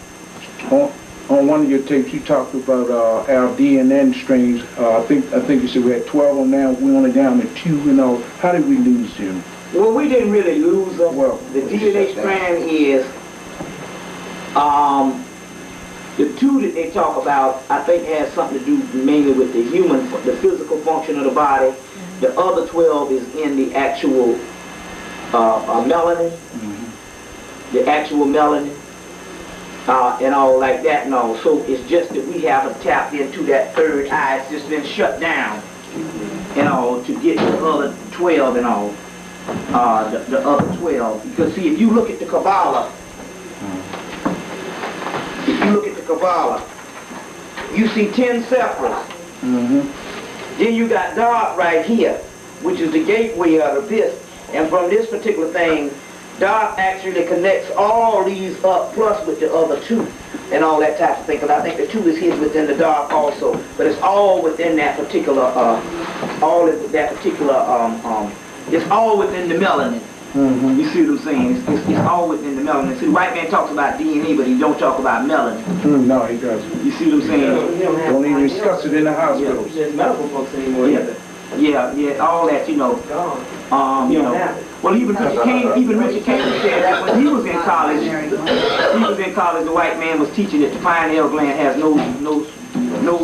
S3: one of your tapes you talked about our DNN strains? I think you said we had 12 of them now. We only down to 2. You know, how did we lose them?
S1: Well, we didn't really lose them.
S3: Well,
S1: the DNA strand is, the 2 that they talk about, I think has something to do mainly with the human, the physical function of the body. The other 12 is in the actual melanin, the actual melanin, and all like that and all. So it's just that we haven't tapped into that third eye. It's just been shut down, and all, to get the other 12 and all. the other 12. Because see, if you look at the Kabbalah, you see 10 separate. Then you got dark right here, which is the gateway of the abyss. And from this particular thing, dark actually connects all these up plus with the other 2 and all that type of thing. Because I think the 2 is hidden within the dark also, but it's all within that particular, it's all within the melanin. You see what I'm saying? It's all within the melanin. See, the white man talks about DNA, but he don't talk about melanin.
S3: No, he doesn't.
S1: You see what I'm saying?
S3: Don't even discuss it in the hospital.
S7: There's medical books anymore either.
S1: Yeah, all that, you know. Well, even Richard King said that when he was in college, the white man was teaching that the pineal gland has no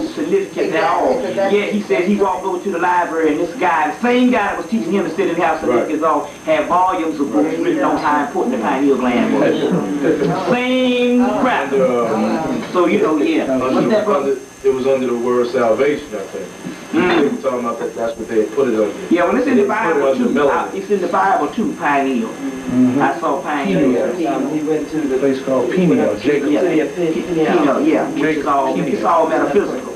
S1: significance at all. Yeah, he said he walked over to the library and this guy, the same guy that was teaching him to sit and have significance on, had volumes of books written on how important the pineal gland was. Same crap. So, you know, yeah. What's that, brother?
S4: It was under the word salvation, I think. They were talking about that, that's what they put it under.
S1: Yeah, when it's in the Bible too, it's in the Bible too, pineal. I saw pineal.
S7: He went to the
S3: Place called pineal, Jacob.
S1: Pineal, yeah, which is all, it's all metaphysical.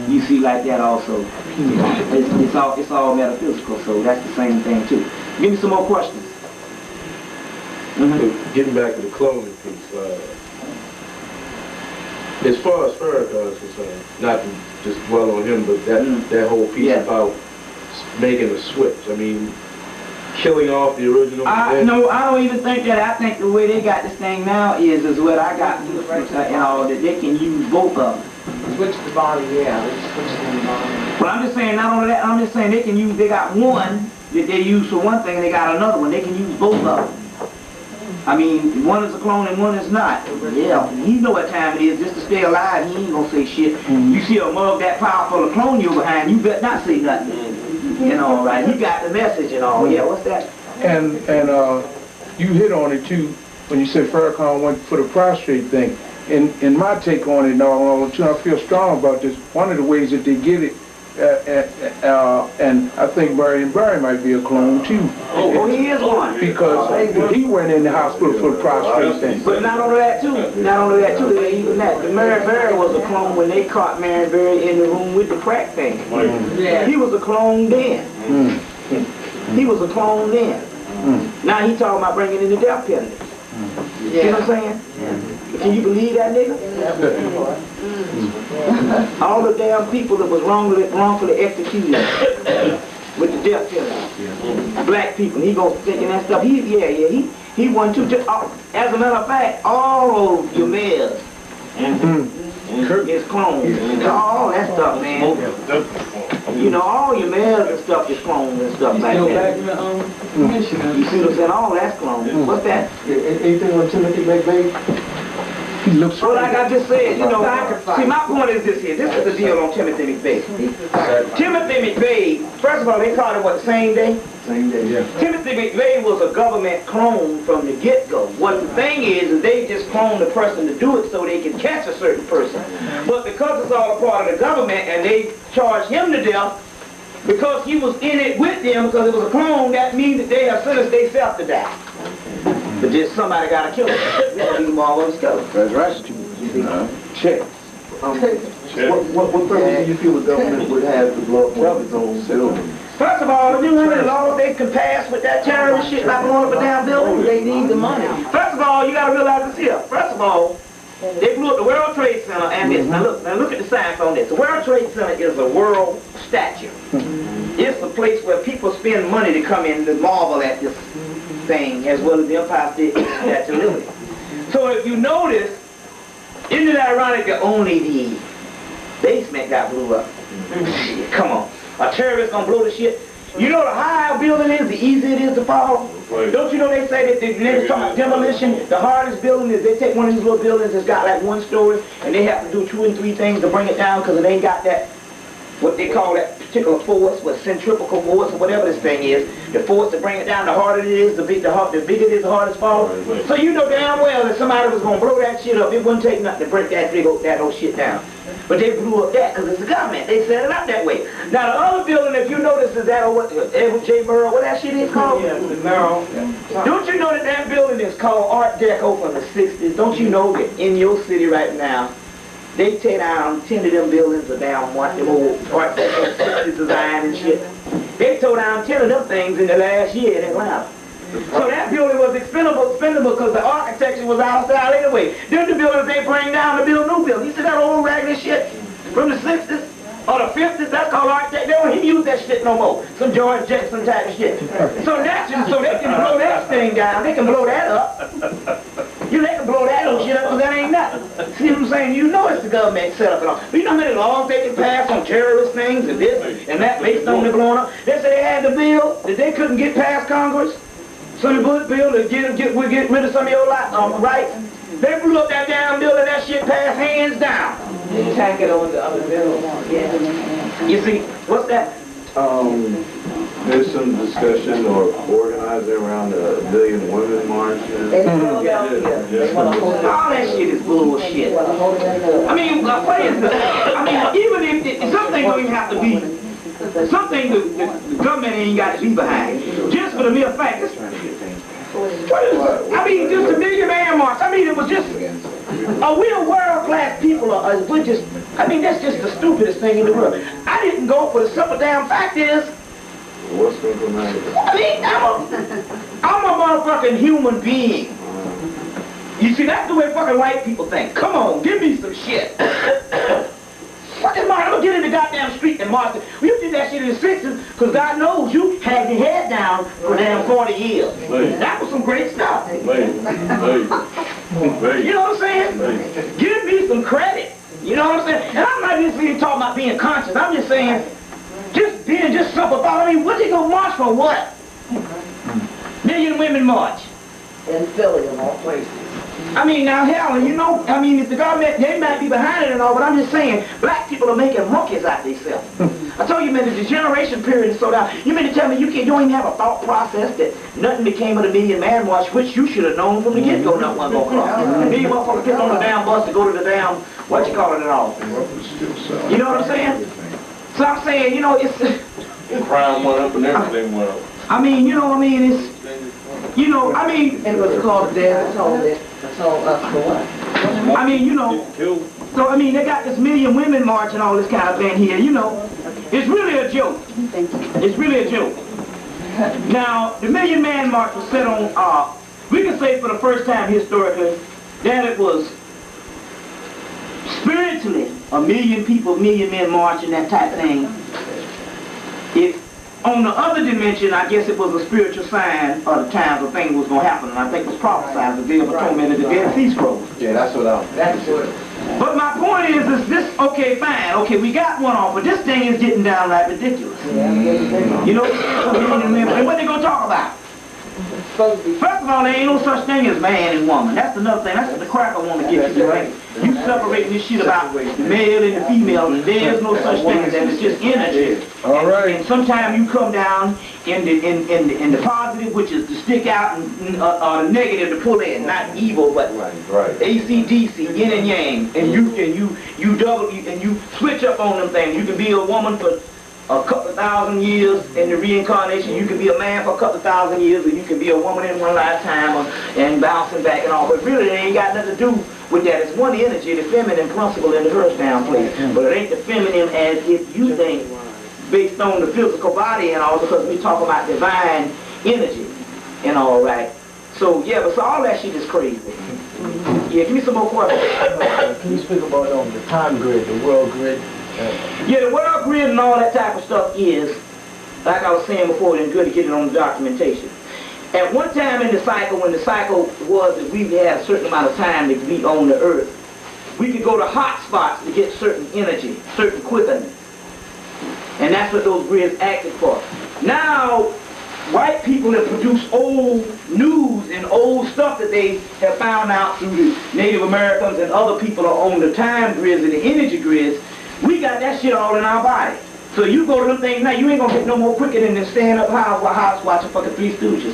S1: You see like that also. It's all metaphysical, so that's the same thing too. Give me some more questions.
S4: So getting back to the cloning piece, as far as Farrakhan is concerned, not to just dwell on him, but that whole piece about making a switch. I mean, killing off the original.
S1: No, I don't even think that. I think the way they got this thing now is what I got, and all that they can use both of them.
S7: switch the body, yeah, they switch the body.
S1: But I'm just saying, not only that, I'm just saying they got one that they use for one thing, and they got another one. They can use both of them. I mean, one is a clone and one is not. Yeah, he know what time it is just to stay alive. He ain't gonna say shit. You see a mug that powerful to clone you behind, you better not say nothing. You know, right? He got the message and all. Yeah, what's that?
S3: And you hit on it too when you said Farrakhan went for the prostrate thing. In my take on it, and all, too, I feel strong about this. One of the ways that they get it, and I think Barry might be a clone too.
S1: Oh, he is one.
S3: Because he went in the hospital for the prostrate thing.
S1: But not only that too, even that. The Mary Berry was a clone when they caught Mary Berry in the room with the crack thing. Yeah. He was a clone then. He was a clone then. Now he talking about bringing in the death penalty. You know what I'm saying? Yeah. Can you believe that, nigga? All the damn people that was wrongfully executed with the death penalty. Black people, he goes thinking that stuff. He won too. As a matter of fact, all of your mayors is clones. All that stuff, man. You know, all your mayors and stuff is clones and stuff like that. You see what I'm saying? All that's clones. What's that?
S4: Anything on Timothy McVeigh?
S3: He looks
S1: well, like I just said, you know, see, my point is this here. This is the deal on Timothy McVeigh. Timothy McVeigh, first of all, they called him what, the same day?
S3: Same day, yeah.
S1: Timothy McVeigh was a government clone from the get-go. What the thing is they just clone the person to do it so they can catch a certain person. But because it's all a part of the government and they charge him to death, because he was in it with them, because it was a clone, that means that they have sentenced themselves to die. But just somebody got to kill him. Leave them all on his go.
S2: That's right.
S3: check.
S4: What purpose do you feel the government would have to blow up its own building?
S1: First of all, you know how many laws they can pass with that terrorist shit like blowing up a damn building? They need the money. First of all, you got to realize this here. First of all, they blew up the World Trade Center and this. Now look at the science on this. The World Trade Center is a world statue. It's a place where people spend money to come in to marvel at this thing, as well as the Empire State Statue of Liberty. So if you notice, isn't it ironic that only the basement got blew up? Come on. A terrorist gonna blow the shit? You know the higher a building is, the easier it is to fall? Don't you know they say that they talk about demolition, the hardest building is they take one of these little buildings that's got like one story and they have to do 2 and 3 things to bring it down because it ain't got that what they call that particular force, what centrifugal force or whatever this thing is, the force to bring it down, the harder it is, the bigger it is, the harder it's fall. So you know damn well that somebody was going to blow that shit up. It wouldn't take nothing to break that whole shit down. But they blew up that because it's the government. They set it up that way. Now the other building, if you notice, is that what Edward J. Murrow, what that shit is called?
S4: Yeah, Murrow.
S1: Don't you know that that building is called Art Deco from the 60s? Don't you know that in your city right now, they tear down 10 of them buildings or down one, them old Art Deco 60s design and shit. They tore down 10 of them things in the last year in Atlanta. So that building was expendable because the architecture was out of style anyway. Then the buildings they bring down to build new buildings. You see that old raggedy shit from the 60s or the 50s? That's called architecture. They don't even use that shit no more. Some George Jackson type of shit. So they can blow that thing down. They can blow that up. They can blow that little shit up because that ain't nothing. See what I'm saying? You know it's the government set up and all. You know how many laws they can pass on terrorist things and this and that based on the blowing up? They said they had the bill that they couldn't get past Congress. Some Bush bill to get rid of some of your rights. They blew up that damn bill and that shit passed hands down.
S7: Tack it on the other bills.
S1: Yeah. You see, what's that?
S4: There's some discussion or organizing around the Million Women March.
S1: All that shit is bullshit. I mean, what is this? I mean, even if something don't even have to be. Something the government ain't got to be behind. Just for the mere fact. I mean, just a Million Man March. I mean, it was just, are we a world-class people? Or we're just, I mean, that's just the stupidest thing in the world. I didn't go for the simple damn fact is,
S4: What's going to come out of it?
S1: I mean, I'm a motherfucking human being. You see, that's the way fucking white people think. Come on, give me some shit. Fucking Martin, I'm gonna get in the goddamn street and march. You did that shit in the 60s, because God knows you had your head down for damn 40 years. That was some great stuff. You know what I'm saying? Give me some credit. You know what I'm saying? And I'm not just even talking about being conscious. I'm just saying, just being just simple thought. I mean, what they gonna march for what? Million Women March.
S7: In Philly, of all places.
S1: I mean, now, hell, you know, I mean, if the government, they might be behind it and all, but I'm just saying, black people are making monkeys out themselves. I told you, man, the degeneration period is so down. You mean to tell me you don't even have a thought process that nothing became of the Million Man March, which you should have known from the get-go nothing wasn't going to cross. A million motherfuckers get on the damn bus to go to the damn, what you call it at all. You know what I'm saying? So I'm saying, you know, it's...
S4: Crime went up and everything went up.
S1: I mean, you know what I mean? It's... You know, I mean...
S7: And it was called Dead Told It. Told us for what?
S1: I mean, you know... So, I mean, they got this Million Women March and all this kind of thing here, you know. It's really a joke. It's really a joke. Now, the Million Man March was set on, we can say for the first time historically, that it was spiritually a million people, million men marching, that type of thing. On the other dimension, I guess it was a spiritual sign of the time the thing was going to happen. And I think it was prophesied, the day of atonement and the Dead Sea Scrolls.
S2: Yeah, that's what I'm...
S7: That's what.
S1: But my point is this, okay, fine, okay, we got one off, but this thing is getting downright ridiculous. You know, and what they going to talk about? First of all, there ain't no such thing as man and woman. That's another thing. That's what the cracker want to get you to think. You separating this shit about the male and the female, and there's no such thing as that. It's just energy.
S3: All right.
S1: And sometimes you come down in the positive, which is to stick out, and the negative to pull in. Not evil, but AC/DC, yin and yang. And you double and you switch up on them things. You can be a woman for a couple of thousand years in the reincarnation. You can be a man for a couple of thousand years, or you can be a woman in one lifetime and bouncing back and all. But really, it ain't got nothing to do with that. It's one energy, the feminine principle in the first down place. But it ain't the feminine as if you think, based on the physical body and all, because we talk about divine energy and all, right? So, yeah, but so all that shit is crazy. Yeah, give me some more questions.
S5: Can you speak about the time grid, the world grid?
S1: Yeah, the world grid and all that type of stuff is, like I was saying before, it's good to get it on the documentation. At one time in the cycle, when the cycle was that we had a certain amount of time to be on the earth, we could go to hot spots to get certain energy, certain quickening. And that's what those grids acted for. Now, white people have produced old news and old stuff that they have found out through the Native Americans and other people are on the time grids and the energy grids. We got that shit all in our body. So you go to them things now, you ain't gonna get no more quicker than to stand up house watching fucking Three Stooges.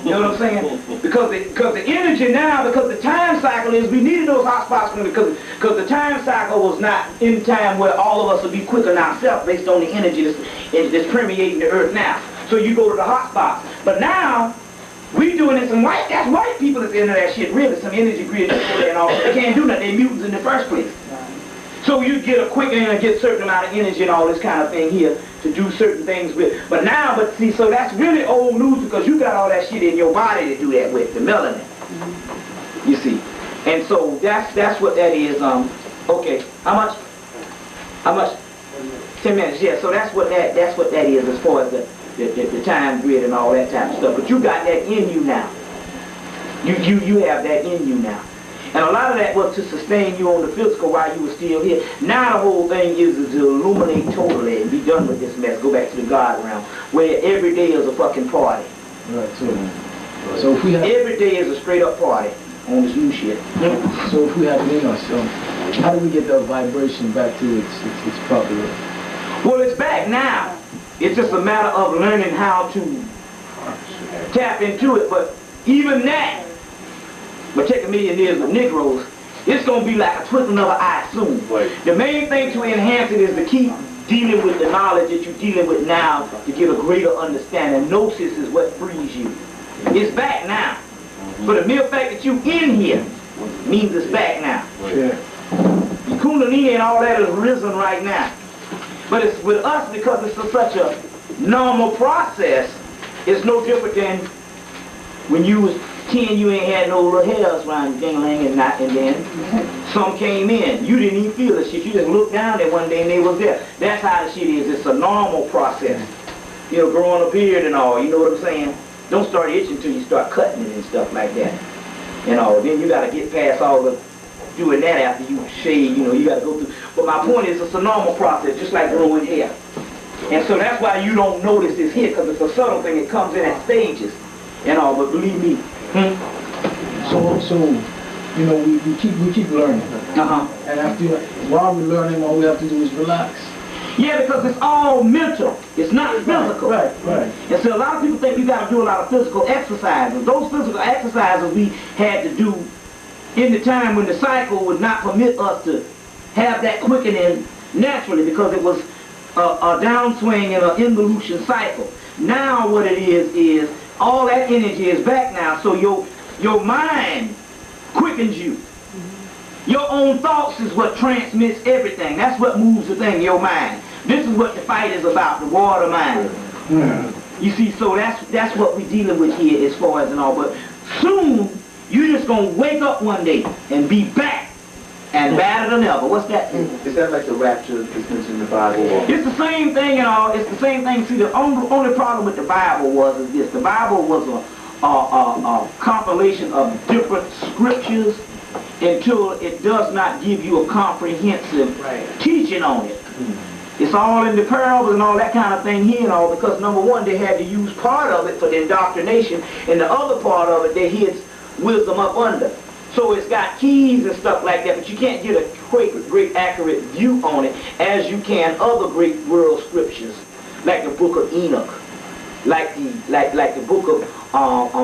S1: You know what I'm saying? Because the energy now, because the time cycle is, we needed those hot spots because the time cycle was not in time where all of us would be quicker than ourselves based on the energy that's permeating the earth now. So you go to the hot spots. But now, we doing this, and that's white people that's into that shit, really, some energy grid and all. They can't do nothing, they're mutants in the first place. So you get a quick and get a certain amount of energy and all this kind of thing here to do certain things with. But see, so that's really old news because you got all that shit in your body to do that with, the melanin. You see. And so that's what that is. Okay, how much? 10 minutes, yeah. So that's what that is as far as the time grid and all that type of stuff. But you got that in you now. You have that in you now. And a lot of that was to sustain you on the physical while you were still here. Now the whole thing is to illuminate totally and be done with this mess. Go back to the God realm, where every day is a fucking party.
S5: Right, so if we have...
S1: Every day is a straight up party on this new shit.
S5: So if we have it in us, how do we get that vibration back to its proper level?
S1: Well, it's back now. It's just a matter of learning how to tap into it. But even that, but take 1 million years with Negroes, it's going to be like a twinkling of an eye soon. Right. The main thing to enhance it is to keep dealing with the knowledge that you're dealing with now to get a greater understanding. Gnosis is what frees you. It's back now. But the mere fact that you're in here means it's back now.
S5: Yeah.
S1: The Kundalini and all that is risen right now. But it's with us because it's such a normal process. It's no different than when you was 10, you ain't had no little hairs around your ding-a-ling and then some came in. You didn't even feel the shit. You just looked down there one day and they was there. That's how the shit is. It's a normal process. You know, growing a beard and all, you know what I'm saying? Don't start itching until you start cutting it and stuff like that. You know, then you gotta get past all the doing that after you shave, you know, you gotta go through. But my point is it's a normal process, just like growing hair. And so that's why you don't notice this here, because it's a subtle thing. It comes in at stages. And all, but believe me.
S5: So you know, we keep learning. And after while we're learning, all we have to do is relax.
S1: Yeah, because it's all mental. It's not physical.
S5: Right.
S1: And so a lot of people think you got to do a lot of physical exercises. Those physical exercises we had to do in the time when the cycle would not permit us to have that quickening naturally, because it was a downswing and an involution cycle. Now what it is all that energy is back now, so your mind quickens you. Your own thoughts is what transmits everything. That's what moves the thing, your mind. This is what the fight is about, the war of the mind. You see, so that's what we're dealing with here as far as and all. But soon, you're just going to wake up one day and be back and badder than ever. What's that?
S2: Is that like the rapture that's mentioned in the Bible?
S1: It's the same thing and all. It's the same thing. See, the only problem with the Bible was this. The Bible was a compilation of different scriptures until it does not give you a comprehensive teaching on it. It's all in the parables and all that kind of thing here and all, because number one, they had to use part of it for the indoctrination, and the other part of it, they hid wisdom up under. So it's got keys and stuff like that, but you can't get a great accurate view on it as you can other great world scriptures, like the book of Enoch, like the book of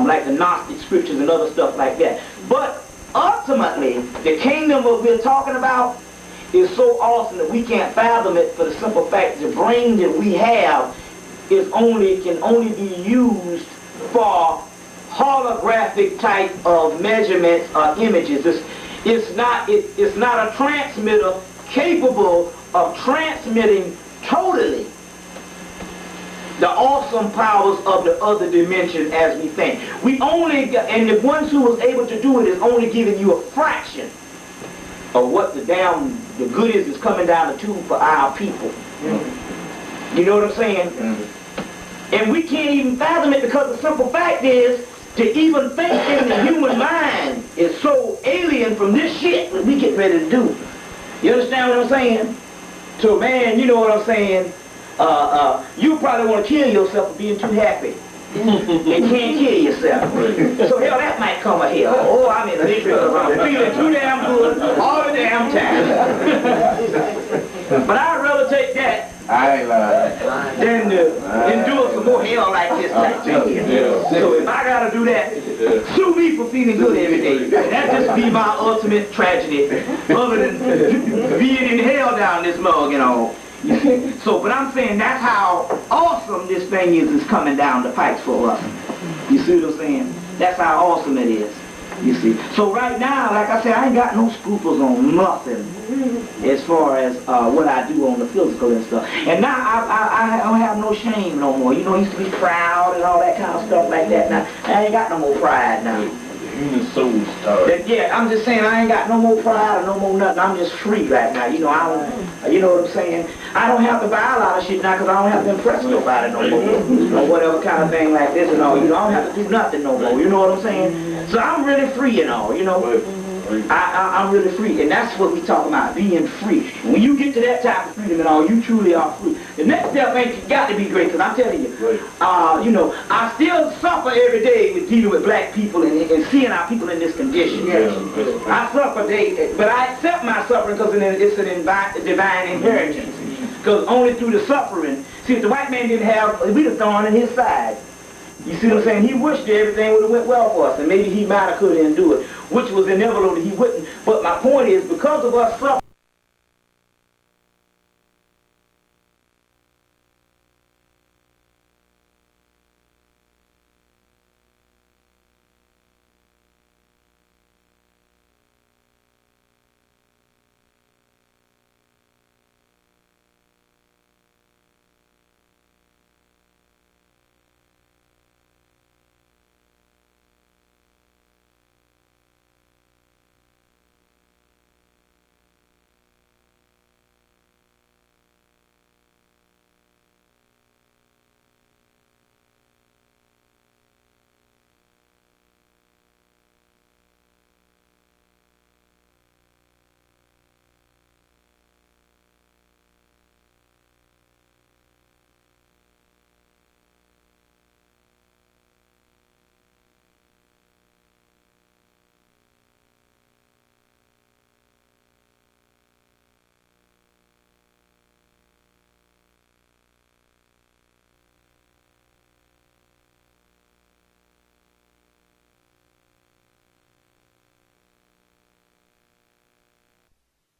S1: like the Gnostic scriptures and other stuff like that. But ultimately, the kingdom what we're talking about is so awesome that we can't fathom it, for the simple fact the brain that we have can only be used for holographic type of measurements or images. It's not a transmitter capable of transmitting totally the awesome powers of the other dimension as we think. And the ones who was able to do it is only giving you a fraction of what the goodies is coming down the tube for our people. You know what I'm saying? And we can't even fathom it, because the simple fact is, to even think in the human mind is so alien from this shit that we get ready to do. You understand what I'm saying? So man, you know what I'm saying? You probably want to kill yourself for being too happy. And can't kill yourself. So hell, that might come a hell. Oh, I'm in a because I'm feeling too damn good all the damn time. But I'd rather take that
S2: I ain't lying.
S1: than to endure some more hell like this type thing. So if I gotta do that, sue me for feeling good every day. That just be my ultimate tragedy, other than being in hell down this mug and all. You see? So, but I'm saying that's how awesome this thing is coming down the pipes for us. You see what I'm saying? That's how awesome it is. You see. So right now, like I said, I ain't got no scruples on nothing as far as what I do on the physical and stuff. And now I don't have no shame no more. You know, I used to be proud and all that kind of stuff like that. Now I ain't got no more pride now.
S4: Human soul started.
S1: Yeah, I'm just saying I ain't got no more pride or no more nothing. I'm just free right now. You know, I don't. You know what I'm saying? I don't have to buy a lot of shit now because I don't have to impress nobody no more. Or whatever kind of thing like this and all. You know, I don't have to do nothing no more. You know what I'm saying? So I'm really free and all. You know, I'm really free, and that's what we talk about, being free. When you get to that type of freedom and all, you truly are free. The next step ain't got to be great, because I'm telling you, you know, I still suffer every day with dealing with black people and seeing our people in this condition. I suffer daily, but I accept my suffering because it's an divine inheritance. Because only through the suffering, see, if the white man didn't have, we'd have thorn in his side. You see what I'm saying? He wished that everything would have went well for us, and maybe he might have could have endured, which was inevitable that he wouldn't. But my point is, because of us suffering,